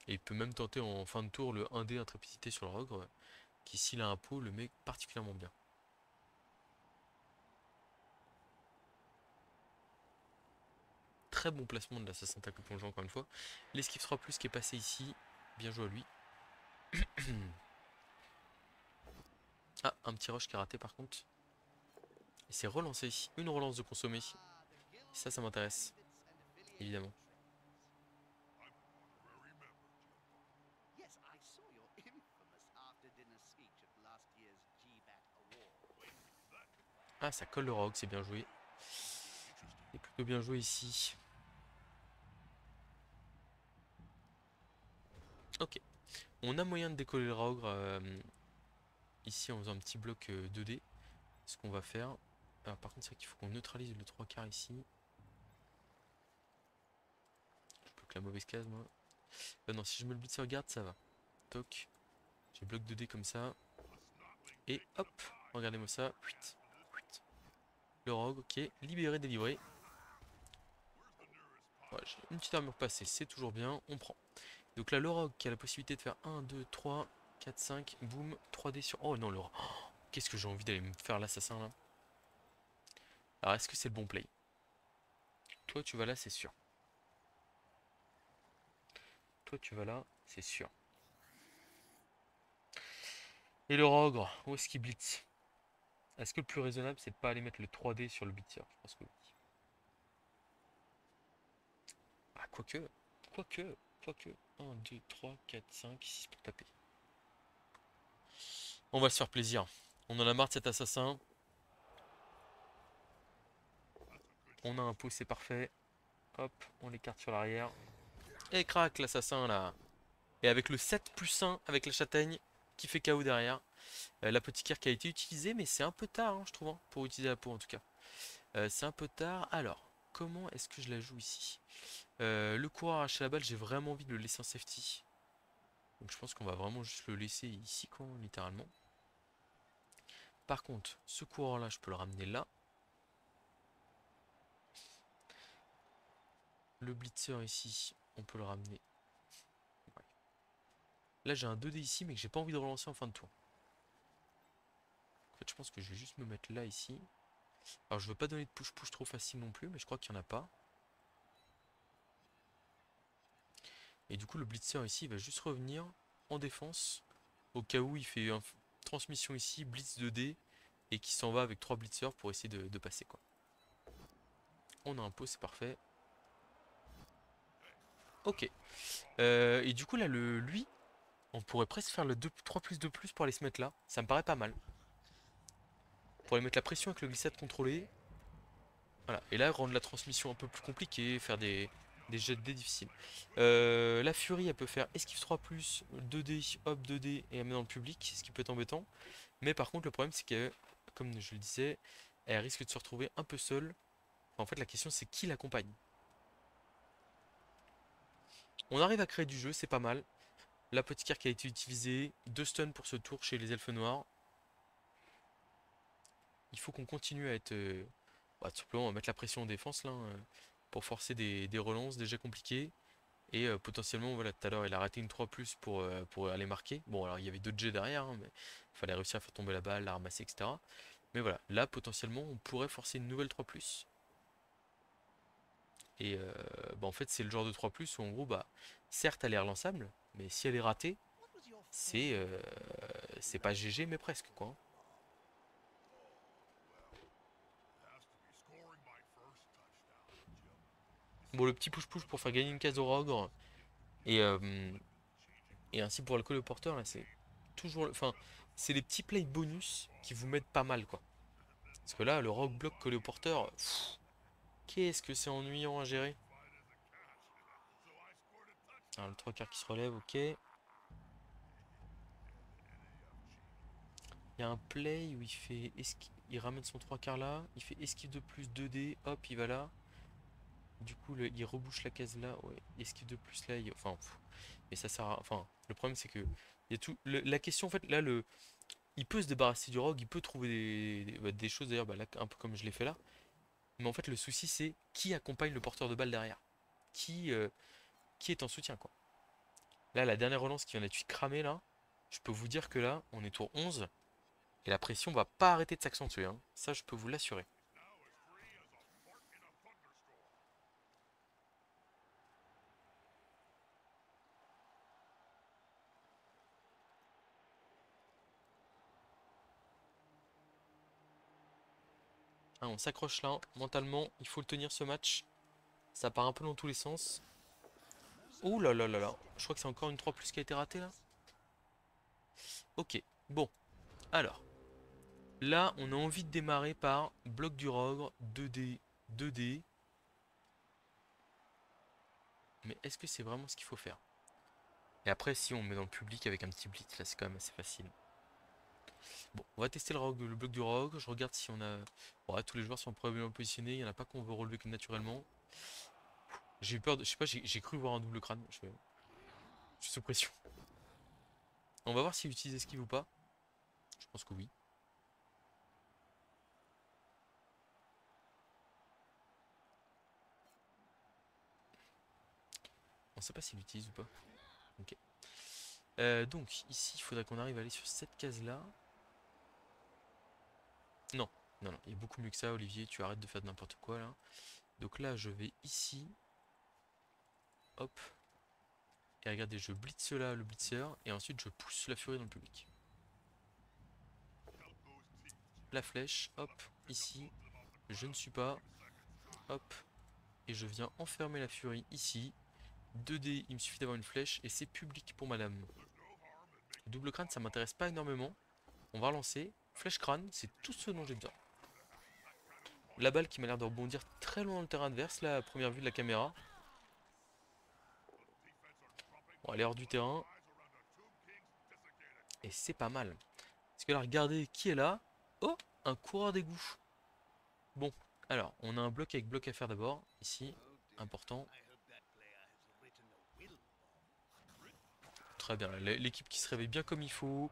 Speaker 1: Et il peut même tenter en fin de tour le 1D intrépidité sur le rogue, qui s'il a un pot le met particulièrement bien. Très bon placement de l'assassin tacle plongeant encore une fois. L'esquive 3+ qui est passé ici. Bien joué à lui. Ah, un petit rush qui est raté par contre. Et c'est relancé. Une relance de consommé. Ça m'intéresse. Évidemment. Ah, ça colle le rogue, c'est bien joué. C'est plutôt bien joué ici. Ok. On a moyen de décoller le rogue ici en faisant un petit bloc 2D. Ce qu'on va faire. Alors, par contre, c'est vrai qu'il faut qu'on neutralise le 3/4 ici. Je bloque la mauvaise case, moi. Non, si je me le blitz sur garde, ça va. Toc. J'ai bloc 2D comme ça. Et hop. Regardez-moi ça. Huit. Le rogue, ok. Libéré, délivré. Voilà, j'ai une petite armure passée, c'est toujours bien. On prend. Donc là, le rogue qui a la possibilité de faire 1, 2, 3, 4, 5. Boum. 3D sur. Oh non, le rogue. Oh, qu'est-ce que j'ai envie d'aller me faire l'assassin là. Alors, est-ce que c'est le bon play? Toi, tu vas là, c'est sûr. Toi, tu vas là, c'est sûr. Et le rogue, où est-ce qu'il blitz? Est-ce que le plus raisonnable, c'est de pas aller mettre le 3D sur le blitzer? Je pense que oui. Ah, quoique. Quoique. Quoique. 1, 2, 3, 4, 5, 6 pour taper. On va se faire plaisir. On en a marre de cet assassin. On a un pot, c'est parfait. Hop, on l'écarte sur l'arrière. Et crac, l'assassin là. Et avec le 7+1 avec la châtaigne qui fait KO derrière. L'apothicaire qui a été utilisé, mais c'est un peu tard, hein, je trouve, hein, pour utiliser la peau en tout cas. C'est un peu tard. Alors, comment est-ce que je la joue ici? Le coureur arraché la balle, j'ai vraiment envie de le laisser en safety. Donc je pense qu'on va vraiment juste le laisser ici, quoi, littéralement. Par contre, ce coureur là, je peux le ramener là. Le blitzer ici, on peut le ramener. Ouais. Là, j'ai un 2D ici, mais que j'ai pas envie de relancer en fin de tour. En fait, je pense que je vais juste me mettre là, ici. Alors, je veux pas donner de push-push trop facile non plus, mais je crois qu'il n'y en a pas. Et du coup, le blitzer ici, il va juste revenir en défense. Au cas où il fait une transmission ici, blitz 2D, et qui s'en va avec 3 blitzers pour essayer de passer, quoi. On a un pot, c'est parfait. Ok. Et du coup, là, lui, on pourrait presque faire le 3+2+ pour aller se mettre là. Ça me paraît pas mal. Pour aller mettre la pression avec le glissade contrôlé. Voilà. Et là, rendre la transmission un peu plus compliquée, faire des jets de dés difficiles. La Fury, elle peut faire esquive 3+, 2D, hop, 2D, et elle met dans le public, ce qui peut être embêtant. Mais par contre, le problème, c'est que, comme je le disais, elle risque de se retrouver un peu seule. Enfin, en fait, la question, c'est qui l'accompagne. On arrive à créer du jeu, c'est pas mal. L'apothicaire qui a été utilisé, 2 stuns pour ce tour chez les elfes noirs. Il faut qu'on continue à être... bah, tout simplement, on va mettre la pression en défense là, hein. pour forcer des relances déjà compliquées. Et potentiellement, voilà, tout à l'heure, il a raté une 3+ pour aller marquer. Bon, alors il y avait d'autres jets derrière, hein, mais il fallait réussir à faire tomber la balle, la ramasser, etc. Mais voilà, là, potentiellement, on pourrait forcer une nouvelle 3+. Et bah, en fait, c'est le genre de 3+ où, en gros, bah, certes, elle est relançable, mais si elle est ratée, c'est c'est pas GG, mais presque, quoi. Bon, le petit push-push pour faire gagner une case au Rogre, et, euh, et ainsi pour le colléporteur, là, c'est toujours... Enfin, c'est les petits plays bonus qui vous mettent pas mal, quoi. Parce que là, le rock block colléporteur, qu'est-ce que c'est ennuyant à gérer. Alors, le 3 quarts qui se relève, ok. Il y a un play où il fait il ramène son 3 quarts là, il fait esquive de plus 2D, hop, il va là. Du coup, il rebouche la case là, ouais, esquive de plus là, enfin, mais ça sert à... Enfin, le problème c'est que il y a tout... la question en fait, là, il peut se débarrasser du rogue, il peut trouver des choses d'ailleurs, bah, là, un peu comme je l'ai fait là. Mais en fait, le souci c'est qui accompagne le porteur de balle derrière, qui, euh, qui est en soutien quoi. Là, la dernière relance qui vient d'être cramée là, je peux vous dire que là, on est tour 11 et la pression va pas arrêter de s'accentuer, hein. Ça, je peux vous l'assurer. Hein, on s'accroche là, mentalement, il faut le tenir ce match. Ça part un peu dans tous les sens. Ouh là là là là, je crois que c'est encore une 3+ qui a été ratée là. Ok, bon, alors, là, on a envie de démarrer par bloc du Rogre, 2D, 2D. Mais est-ce que c'est vraiment ce qu'il faut faire? Et après, si on met dans le public avec un petit blitz, là, c'est quand même assez facile. Bon, on va tester le bloc du Rogue. Je regarde si on a... Ouais, tous les joueurs sont probablement positionnés. Il n'y en a pas qu'on veut relever naturellement. J'ai eu peur de... Je sais pas, j'ai cru voir un double crâne. Je suis sous pression. On va voir s'il utilise esquive ou pas. Je pense que oui. On sait pas s'il utilise ou pas. Ok. Donc, ici, il faudrait qu'on arrive à aller sur cette case-là. Non, non, non. Il y a beaucoup mieux que ça, Olivier. Tu arrêtes de faire n'importe quoi, là. Donc là, je vais ici. Hop. Et regardez, je blitz là, le blitzer. Et ensuite, je pousse la furie dans le public. La flèche, hop, ici. Je ne suis pas. Hop. Et je viens enfermer la furie ici. 2D, il me suffit d'avoir une flèche. Et c'est public pour madame. Double crâne, ça m'intéresse pas énormément. On va relancer. Flèche crâne, c'est tout ce dont j'ai besoin. La balle qui m'a l'air de rebondir très loin dans le terrain adverse, là, à première vue de la caméra. Bon, elle est hors du terrain. Et c'est pas mal. Parce que là, regardez qui est là. Oh, un coureur d'égout. Bon, alors, on a un bloc avec bloc à faire d'abord. Ici, important. Très bien, l'équipe qui se réveille bien comme il faut.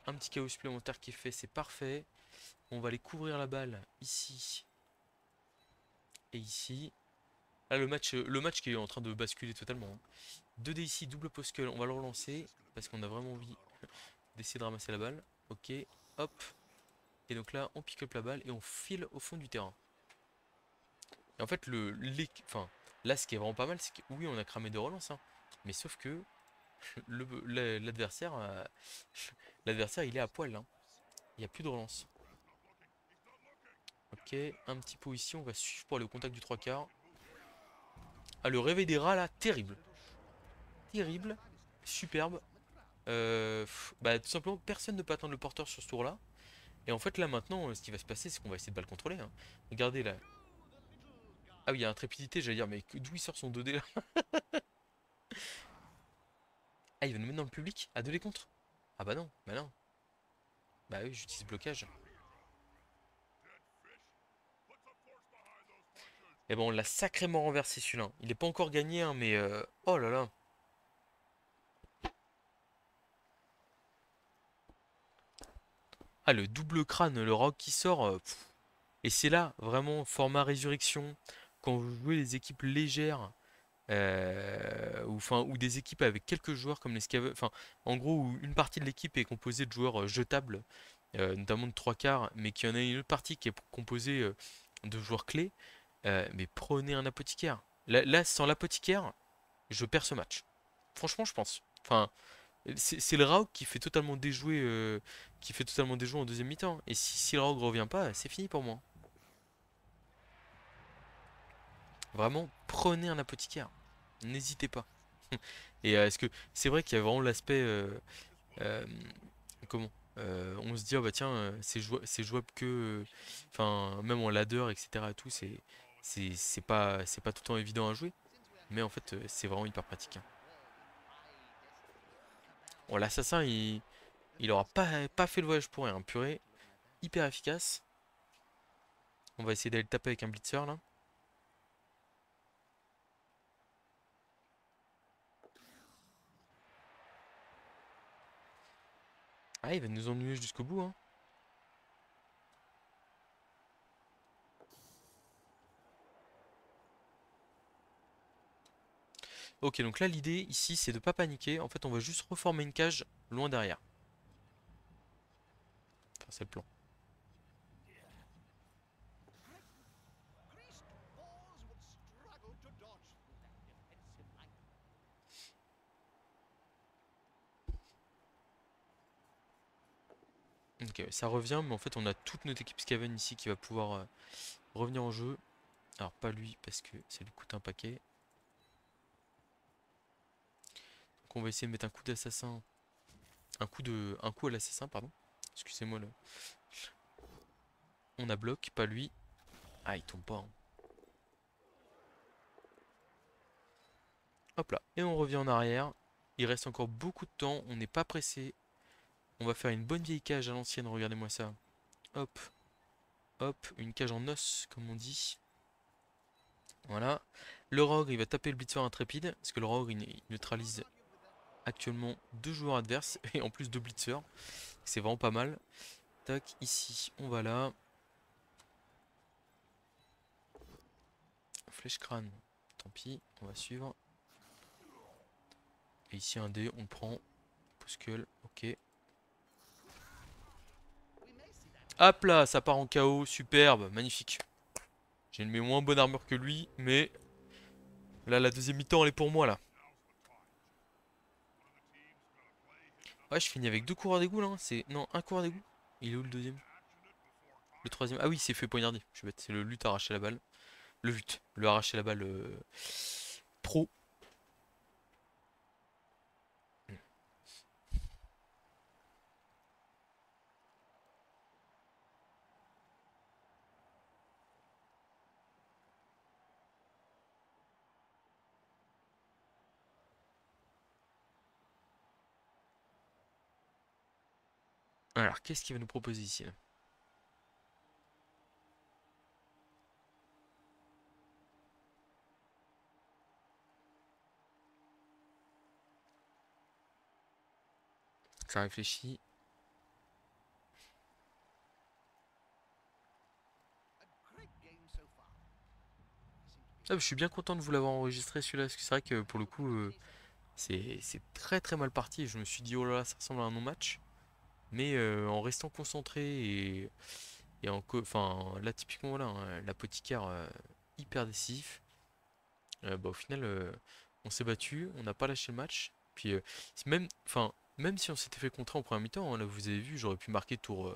Speaker 1: Un petit chaos supplémentaire qui est fait, c'est parfait. On va aller couvrir la balle ici et ici. Là, le match qui est en train de basculer totalement, hein. 2D ici, double post on va le relancer parce qu'on a vraiment envie d'essayer de ramasser la balle. Ok, hop. Et donc là, on pick up la balle et on file au fond du terrain. Et en fait, enfin, là, ce qui est vraiment pas mal, c'est que oui, on a cramé de relance, hein, mais sauf que l'adversaire, l'adversaire, il est à poil, hein. Il n'y a plus de relance. Ok, un petit pot ici, on va suivre pour aller au contact du 3 quarts. Ah, le réveil des rats là, terrible. Terrible, superbe. Bah tout simplement, personne ne peut atteindre le porteur sur ce tour là. Et en fait là maintenant, ce qui va se passer, c'est qu'on va essayer de pas le contrôler, hein. Regardez là. Ah oui, il y a intrépidité, j'allais dire, mais d'où il sort son 2D là? Ah, il va nous mettre dans le public? À deux les contre? Ah bah non, bah non. Bah oui, j'utilise blocage. Et bon, on l'a sacrément renversé celui-là. Il n'est pas encore gagné, hein, mais... Oh là là. Ah, le double crâne, le rock qui sort. Et c'est là, vraiment, format résurrection, quand vous jouez les équipes légères, ou des équipes avec quelques joueurs comme les Scavengers, enfin, en gros, où une partie de l'équipe est composée de joueurs jetables, notamment de trois quarts, mais qu'il y en a une autre partie qui est composée de joueurs clés, mais prenez un apothicaire. Là, sans l'apothicaire, je perds ce match. Franchement, je pense. Enfin, c'est le Rauk qui fait totalement déjouer en deuxième mi-temps. Et si le Rauk revient pas, c'est fini pour moi. Vraiment, prenez un apothicaire. N'hésitez pas. Et est-ce que c'est vrai qu'il y a vraiment l'aspect euh, comment on se dit oh bah tiens c'est jouable que enfin même en ladder etc et tout c'est pas tout le temps évident à jouer mais en fait c'est vraiment hyper pratique hein. Bon l'assassin il aura pas fait le voyage pour rien purée hyper efficace. On va essayer d'aller le taper avec un blitzer là. Ah il va nous ennuyer jusqu'au bout hein. Ok donc là l'idée ici c'est de pas paniquer. En fait on va juste reformer une cage loin derrière. Enfin c'est le plan. Ok, ça revient, mais en fait on a toute notre équipe Skaven ici qui va pouvoir revenir en jeu. Alors pas lui parce que ça lui coûte un paquet. Donc on va essayer de mettre un coup d'assassin. Un coup à l'assassin, pardon. Excusez-moi là. On a bloc, pas lui. Ah il tombe pas hein. Hop là. Et on revient en arrière. Il reste encore beaucoup de temps, on n'est pas pressé. On va faire une bonne vieille cage à l'ancienne, regardez-moi ça. Hop, hop, une cage en os comme on dit. Voilà. Le rogue il va taper le blitzer intrépide. Parce que le rogue il neutralise actuellement deux joueurs adverses. Et en plus deux blitzers. C'est vraiment pas mal. Tac, ici, on va là. Flèche crâne. Tant pis, on va suivre. Et ici un dé, on le prend. Puscle, ok. Hop là, ça part en KO, superbe, magnifique. J'ai une moins bonne armure que lui, mais là la deuxième mi-temps elle est pour moi là. Ouais, je finis avec deux coureurs d'égout là. C'est non, un coureur d'égout. Il est où le deuxième? Le troisième. Ah oui, il s'est fait poignarder. Je suis bête. C'est le lutte arracher la balle. Le lutte. Le arracher la balle pro. Alors, qu'est-ce qu'il va nous proposer ici là? Ça réfléchit. Ah, je suis bien content de vous l'avoir enregistré celui-là, parce que c'est vrai que pour le coup, c'est très très mal parti. Je me suis dit, oh là là, ça ressemble à un non-match. Mais en restant concentré enfin, là typiquement, voilà, hein, l'apothicaire hyper décisif. Bah, au final, on s'est battu, on n'a pas lâché le match. Puis enfin, même si on s'était fait contrer en première mi-temps, hein, là vous avez vu, j'aurais pu marquer tour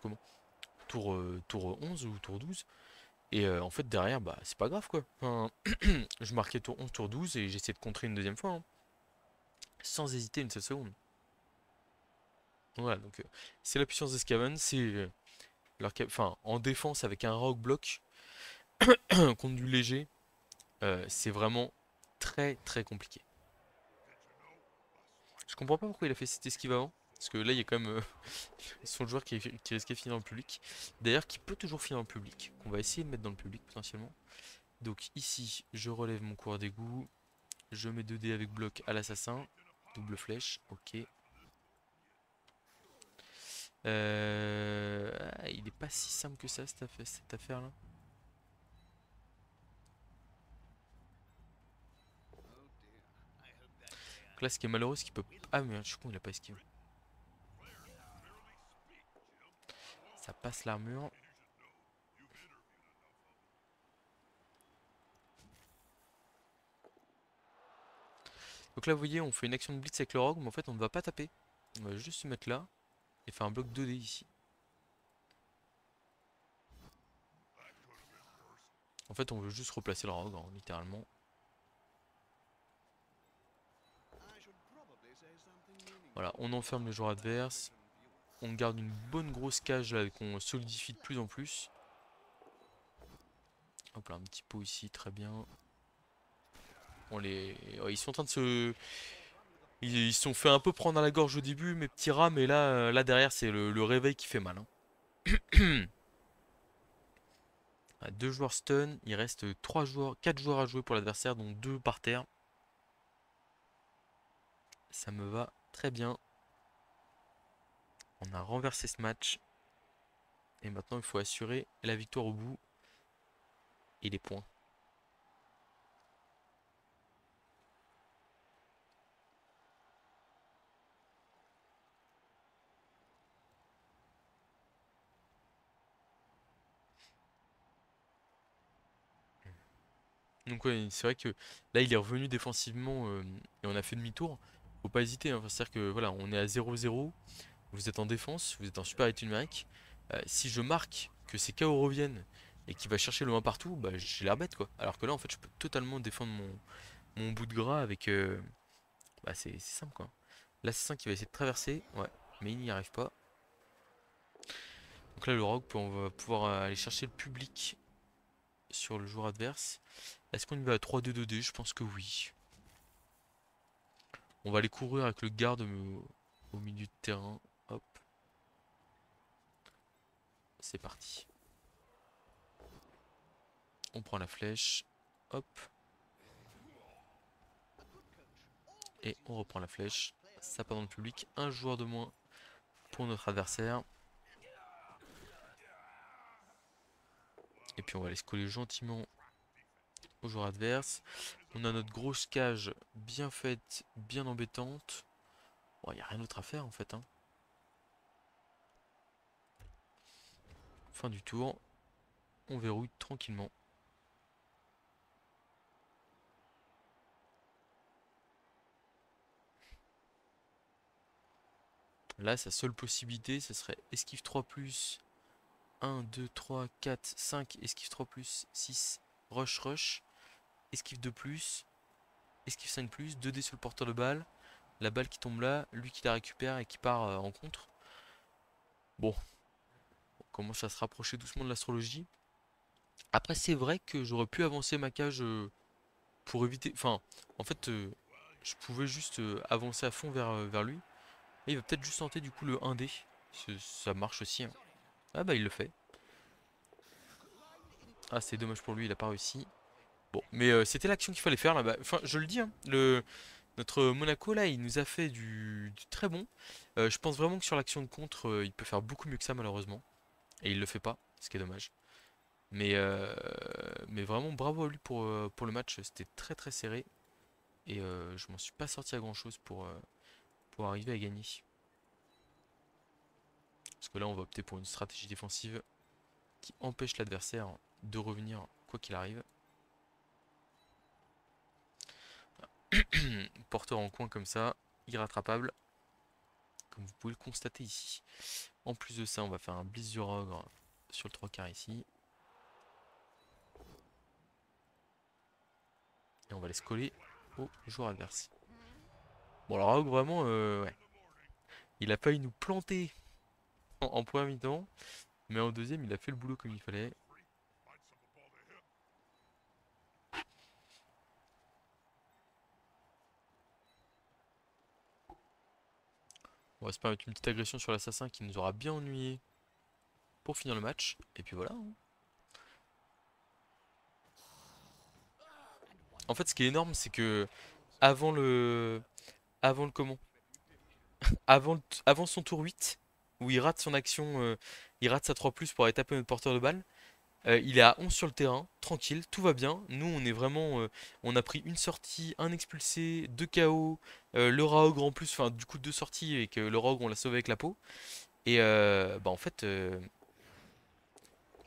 Speaker 1: comment? Tour 11 ou tour 12. Et en fait derrière, bah c'est pas grave quoi. Enfin, je marquais tour 11, tour 12 et j'essayais de contrer une deuxième fois, hein, sans hésiter une seule seconde. Voilà, donc c'est la puissance des Skaven, c'est enfin, en défense avec un rock block contre du léger, c'est vraiment très très compliqué. Je comprends pas pourquoi il a fait cette esquive avant. Parce que là, il y a quand même son joueur qui risquait de finir dans le public. D'ailleurs, qui peut toujours finir dans le public. Qu'on va essayer de mettre dans le public potentiellement. Donc ici, je relève mon coureur d'égout. Je mets 2 dés avec bloc à l'assassin. Double flèche, ok. Il est pas si simple que ça, cette affaire-là. Donc là, ce qui est malheureux, c'est qu'il peut... Ah mais je suis con, il a pas esquivé. Ça passe l'armure. Donc là, vous voyez, on fait une action de blitz avec le rogue, mais en fait, on ne va pas taper. On va juste se mettre là et faire un bloc 2D ici. En fait, on veut juste replacer le rogue, hein, littéralement. Voilà, on enferme les joueurs adverses. On garde une bonne grosse cage là qu'on solidifie de plus en plus. Hop là, un petit pot ici, très bien. On les... Ouais, ils sont en train de se... Ils se sont fait un peu prendre à la gorge au début, mes petits rats, mais là, là derrière, c'est le réveil qui fait mal, hein. Ah, deux joueurs stun, il reste 3 joueurs, 4 joueurs à jouer pour l'adversaire, dont 2 par terre. Ça me va très bien. On a renversé ce match. Et maintenant, il faut assurer la victoire au bout et les points. Donc ouais, c'est vrai que là, il est revenu défensivement et on a fait demi-tour. Faut pas hésiter, hein. C'est-à-dire que voilà, on est à 0-0. Vous êtes en défense, vous êtes en supériorité numérique. Si je marque que ces KO reviennent et qu'il va chercher le 1 partout, bah j'ai l'air bête quoi. Alors que là, en fait, je peux totalement défendre mon bout de gras avec... Bah c'est simple quoi. L'assassin qui va essayer de traverser, ouais, mais il n'y arrive pas. Donc là, le rogue, on va pouvoir aller chercher le public sur le joueur adverse. Est-ce qu'on y va à 3-2-2-D? Je pense que oui. On va aller courir avec le garde au milieu de terrain. Hop, c'est parti. On prend la flèche. Hop. Et on reprend la flèche. Ça part dans le public. Un joueur de moins pour notre adversaire. Et puis on va aller se coller gentiment au joueur adverse. On a notre grosse cage bien faite, bien embêtante. Bon, il n'y a rien d'autre à faire en fait, hein. Fin du tour. On verrouille tranquillement. Là, sa seule possibilité, ce serait esquive 3+, 1, 2, 3, 4, 5, esquive 3+, 6, rush, rush, esquive 2+, esquive 5+, 2D sur le porteur de balle, la balle qui tombe là, lui qui la récupère et qui part en contre. Bon, on commence à se rapprocher doucement de l'astrologie. Après, c'est vrai que j'aurais pu avancer ma cage pour éviter... Enfin, en fait, je pouvais juste avancer à fond vers lui. Et il va peut-être juste tenter du coup le 1D. Ça marche aussi, hein. Ah bah il le fait. Ah c'est dommage pour lui, il a pas réussi. Bon, mais c'était l'action qu'il fallait faire là. Bah, enfin, je le dis, hein, notre Monaco là, il nous a fait du très bon. Je pense vraiment que sur l'action de contre, il peut faire beaucoup mieux que ça malheureusement. Et il le fait pas, ce qui est dommage. Mais, euh, mais vraiment bravo à lui pour le match. C'était très très serré. Et je m'en suis pas sorti à grand chose pour arriver à gagner. Parce que là, on va opter pour une stratégie défensive qui empêche l'adversaire de revenir quoi qu'il arrive. Porteur en coin comme ça, irrattrapable, comme vous pouvez le constater ici. En plus de ça, on va faire un blitz du Ogre sur le 3 quarts ici. Et on va aller se coller au joueur adverse. Bon, alors Ogre, vraiment, ouais. Il a failli nous planter en première mi-temps, mais en deuxième, il a fait le boulot comme il fallait. On va se permettre une petite agression sur l'assassin qui nous aura bien ennuyé pour finir le match. Et puis voilà, hein. En fait, ce qui est énorme, c'est que avant le... Avant le comment? Avant son tour 8, où il rate son action, il rate sa 3+, pour aller taper notre porteur de balle. Il est à 11 sur le terrain, tranquille, tout va bien. Nous, on est vraiment. On a pris une sortie, un expulsé, 2 KO, le Raog en plus, enfin, du coup, 2 sorties et que le Raog, on l'a sauvé avec la peau. Et bah, en fait.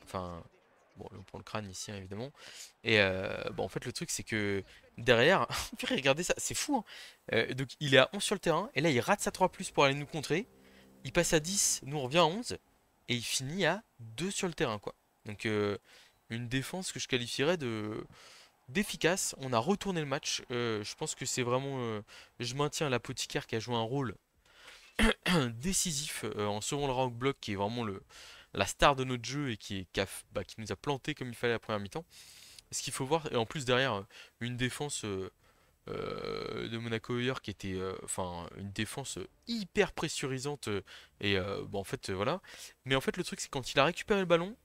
Speaker 1: Enfin. Bon, on prend le crâne ici, hein, évidemment. Et bah, en fait, le truc, c'est que derrière. Purée, regardez ça, c'est fou, hein. Donc, il est à 11 sur le terrain, et là, il rate sa 3 pour aller nous contrer. Il passe à 10, nous on revient à 11 et il finit à 2 sur le terrain quoi. Donc une défense que je qualifierais de d'efficace. On a retourné le match. Je pense que c'est vraiment je maintiens l'apothicaire qui a joué un rôle décisif en second le round block qui est vraiment le la star de notre jeu et qui nous a planté comme il fallait la première mi-temps. Ce qu'il faut voir, et en plus derrière une défense de Monaco hier qui était enfin une défense hyper pressurisante et bon en fait voilà. Mais en fait le truc c'est quand il a récupéré le ballon,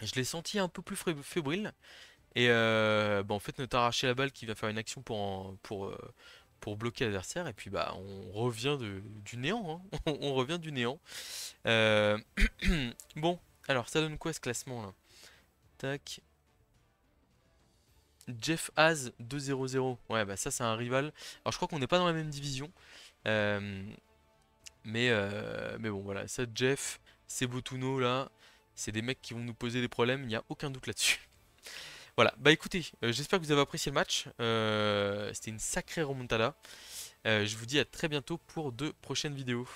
Speaker 1: je l'ai senti un peu plus fébrile et bah, en fait notre arraché la balle qui va faire une action pour bloquer l'adversaire et puis bah on revient du néant hein. On revient du néant. Euh, bon alors ça donne quoi ce classement là? Tac. Jeff Haz 2-0-0. Ouais, bah ça, c'est un rival. Alors, je crois qu'on n'est pas dans la même division. Euh, mais bon, voilà. Ça, Jeff, c'est Botuno, là. C'est des mecs qui vont nous poser des problèmes. Il n'y a aucun doute là-dessus. Voilà. Bah écoutez, j'espère que vous avez apprécié le match. C'était une sacrée remontada. Je vous dis à très bientôt pour de prochaines vidéos.